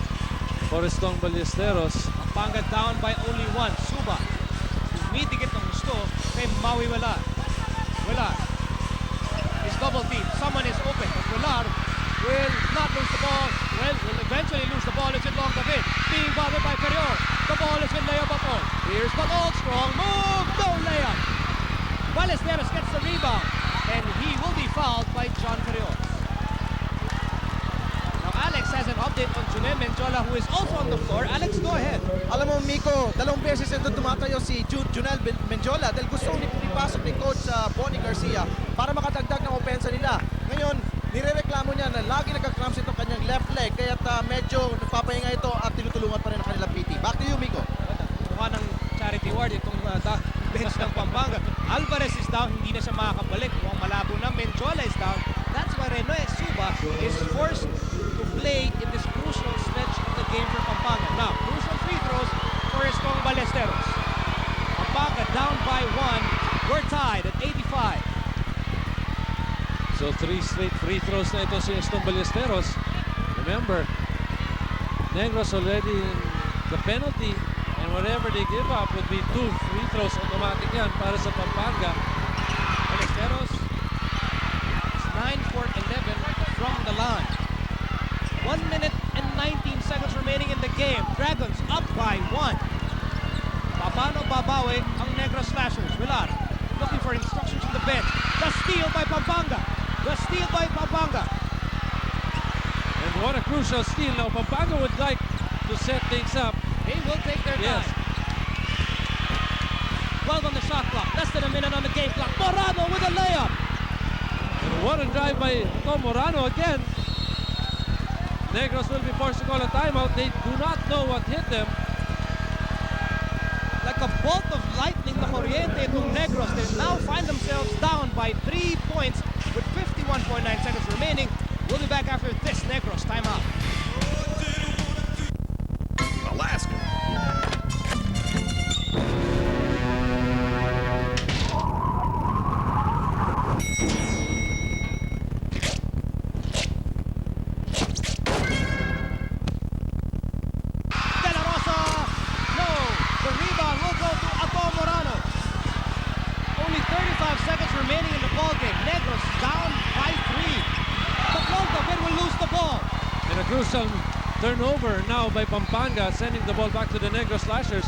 [SPEAKER 1] for Estong Ballesteros.
[SPEAKER 2] Pampanga down by only one. Suba. Tumitikit ng gusto kay Maui Velar. Velar is double team. Someone is open. But Velar will not lose the ball. Well, will eventually lose the ball. It's in Long David. Being bothered by Perior. The ball is with Leo Batol. Here's Batol. Strong move. No layup. Ballesteros gets the rebound. And he will be fouled by John Perior. Alex has an update on Junel Menjola, who is also on the floor. Alex, go ahead.
[SPEAKER 4] Alam mo, Miko, dalawang beses ito tumatayo si Junel Menjola dahil gusto ipasok ni Coach Bonnie Garcia para makadagdag ng opensa nila. Ngayon, nirereklamo niya na lagi nagka-cramps itong kanyang left leg kaya medyo nagpapahinga ito at tinutulungan pa rin ang kanilang PT. Back to you, Miko.
[SPEAKER 2] Mukha ng charity ward itong bench ng Pampanga. Alvarez is down, hindi na siya makakabalik. Mukhang malabo na. Menjola is down. That's why Renoy Suba is forced to play in this crucial stretch of the game for Pampanga. Now, crucial free throws for Estong Ballesteros. Pampanga down by one. We're tied at 85.
[SPEAKER 1] So 3 straight free throws na ito si Estong Ballesteros. Remember, Negros already in the penalty, and whatever they give up would be 2 free throws. Automatic yan para sa Pampanga.
[SPEAKER 2] Ballesteros is 9 for 11 from the line. 1 minute and 19 seconds remaining in the game. Dragons up by 1. Paano babawi ang Negros Slashers? Velar looking for instructions from the bench. The steal by Pampanga. The steal by Pampanga.
[SPEAKER 1] And what a crucial steal. Now Pampanga would like to set things up.
[SPEAKER 2] They will take their time. 12 on the shot clock. Less than a minute on the game clock. Morano with a layup.
[SPEAKER 1] And what a drive by Tom Morano again. Negros will be forced to call a timeout. They do not know what hit them.
[SPEAKER 2] Like a bolt of lightning na kuryente itong Negros. They now find themselves down by 3 points with 51.9 seconds remaining. We'll be back after this Negros timeout.
[SPEAKER 7] Alaska.
[SPEAKER 2] Remaining in the ball game. Negros down by 3. Pampanga will lose the ball.
[SPEAKER 1] And a crucial turnover now by Pampanga, sending the ball back to the Negros Slashers.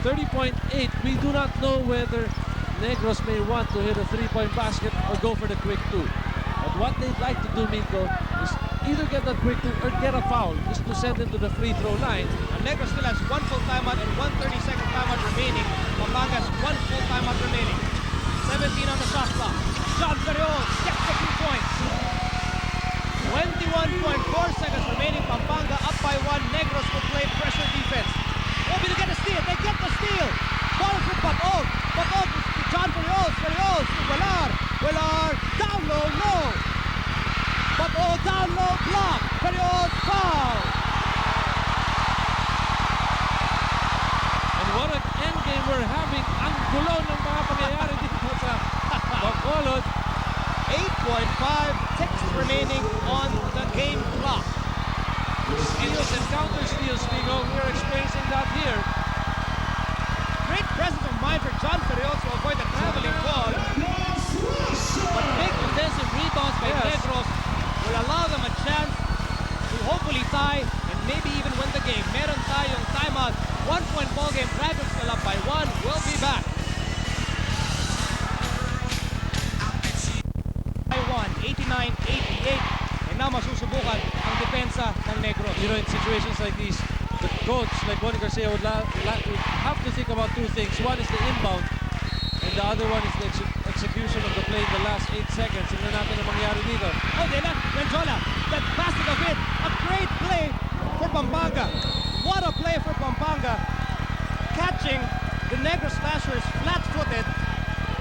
[SPEAKER 1] 30.8. We do not know whether Negros may want to hit a 3-point basket or go for the quick 2. But what they'd like to do, Miko, is either get that quick 2 or get a foul just to send them to the free throw line.
[SPEAKER 2] And Negros still has 1 full timeout and 1 30-second timeout remaining. Pampanga has 1 full timeout remaining. 17 on the shot clock. John Carriol gets the 2 points. 21.4 seconds remaining. Pampanga up by 1. Negros will play pressure defense. Obi to get a steal. They get the steal. Ball is with Batog. Batog to John Carriol. Carriol to Velar. Velar down low, low. Batog down low, block. Carriol foul.
[SPEAKER 1] And what an endgame we're having. Ang gulo ng mga pangyayari dito sa Bacolod.
[SPEAKER 2] 8.5 ticks remaining on the game clock.
[SPEAKER 1] Steals and counter steals, Migo. We're experiencing that here.
[SPEAKER 2] ng Negros.
[SPEAKER 1] You know, in situations like these, the coach, like Bonnie Garcia, would have to think about two things. One is the inbound, and the other one is the execution of the play in the last 8 seconds. Tingnan natin ang mangyari dito.
[SPEAKER 2] Oh, they left Menjola. That pass to the fit. A great play for Pampanga. What a play for Pampanga. Catching the Negros Slashers flat-footed.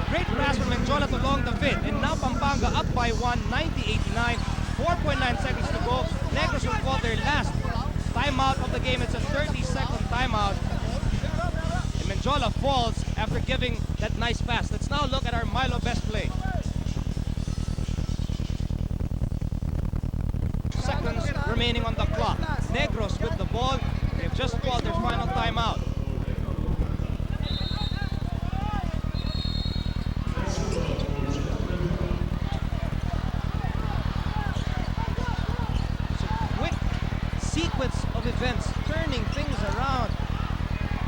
[SPEAKER 2] Great pass from Menjola to long the fit. And now Pampanga up by 1, 90-89. 4.9 seconds to go. Negros will call their last timeout of the game. It's a 30-second timeout. And Menjola falls after giving that nice pass. Let's now look at our Milo best play. Seconds remaining on the clock. Negros with the ball. They've just called their final timeout. Sequence of events, turning things around.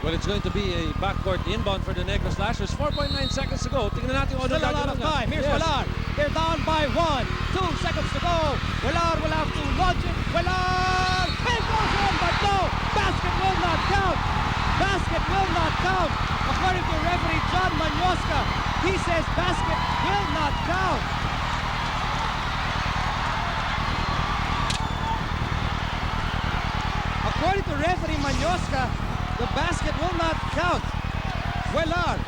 [SPEAKER 1] Well, it's going to be a backcourt inbound for the Negros Slashers. 4.9 seconds to go. Tingnan natin kung ano
[SPEAKER 2] Still a lot of
[SPEAKER 1] gagawin
[SPEAKER 2] time. Here's
[SPEAKER 1] Yes.
[SPEAKER 2] Velar. They're down by 1. 2 seconds to go. Velar will have to launch it. Velar! It goes in, but no! Basket will not count. Basket will not count. According to referee John Manyoska, he says basket will not count. According to referee Manyoska, the basket will not count. Velar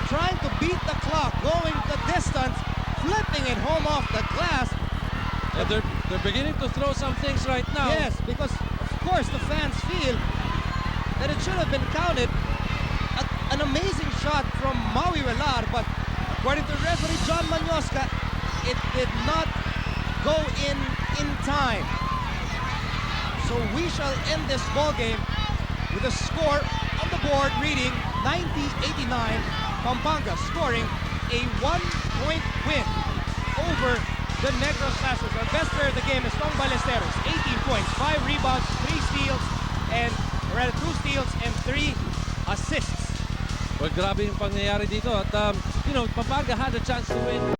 [SPEAKER 2] trying to beat the clock, going the distance, flipping it home off the glass.
[SPEAKER 1] And they're beginning to throw some things right now.
[SPEAKER 2] Yes, because of course the fans feel that it should have been counted. An amazing shot from Maui Velar, but according to referee John Manyoska, it did not go in time. So we shall end this ball game with a score on the board reading 90-89. Pampanga scoring a 1-point win over the Negros Slashers. Our best player of the game is Tong Ballesteros, 18 points, 5 rebounds, 3 steals, and rather 2 steals and 3 assists.
[SPEAKER 1] Well, grabe yung pangyayari dito. At, you know, Pampanga had a chance to win.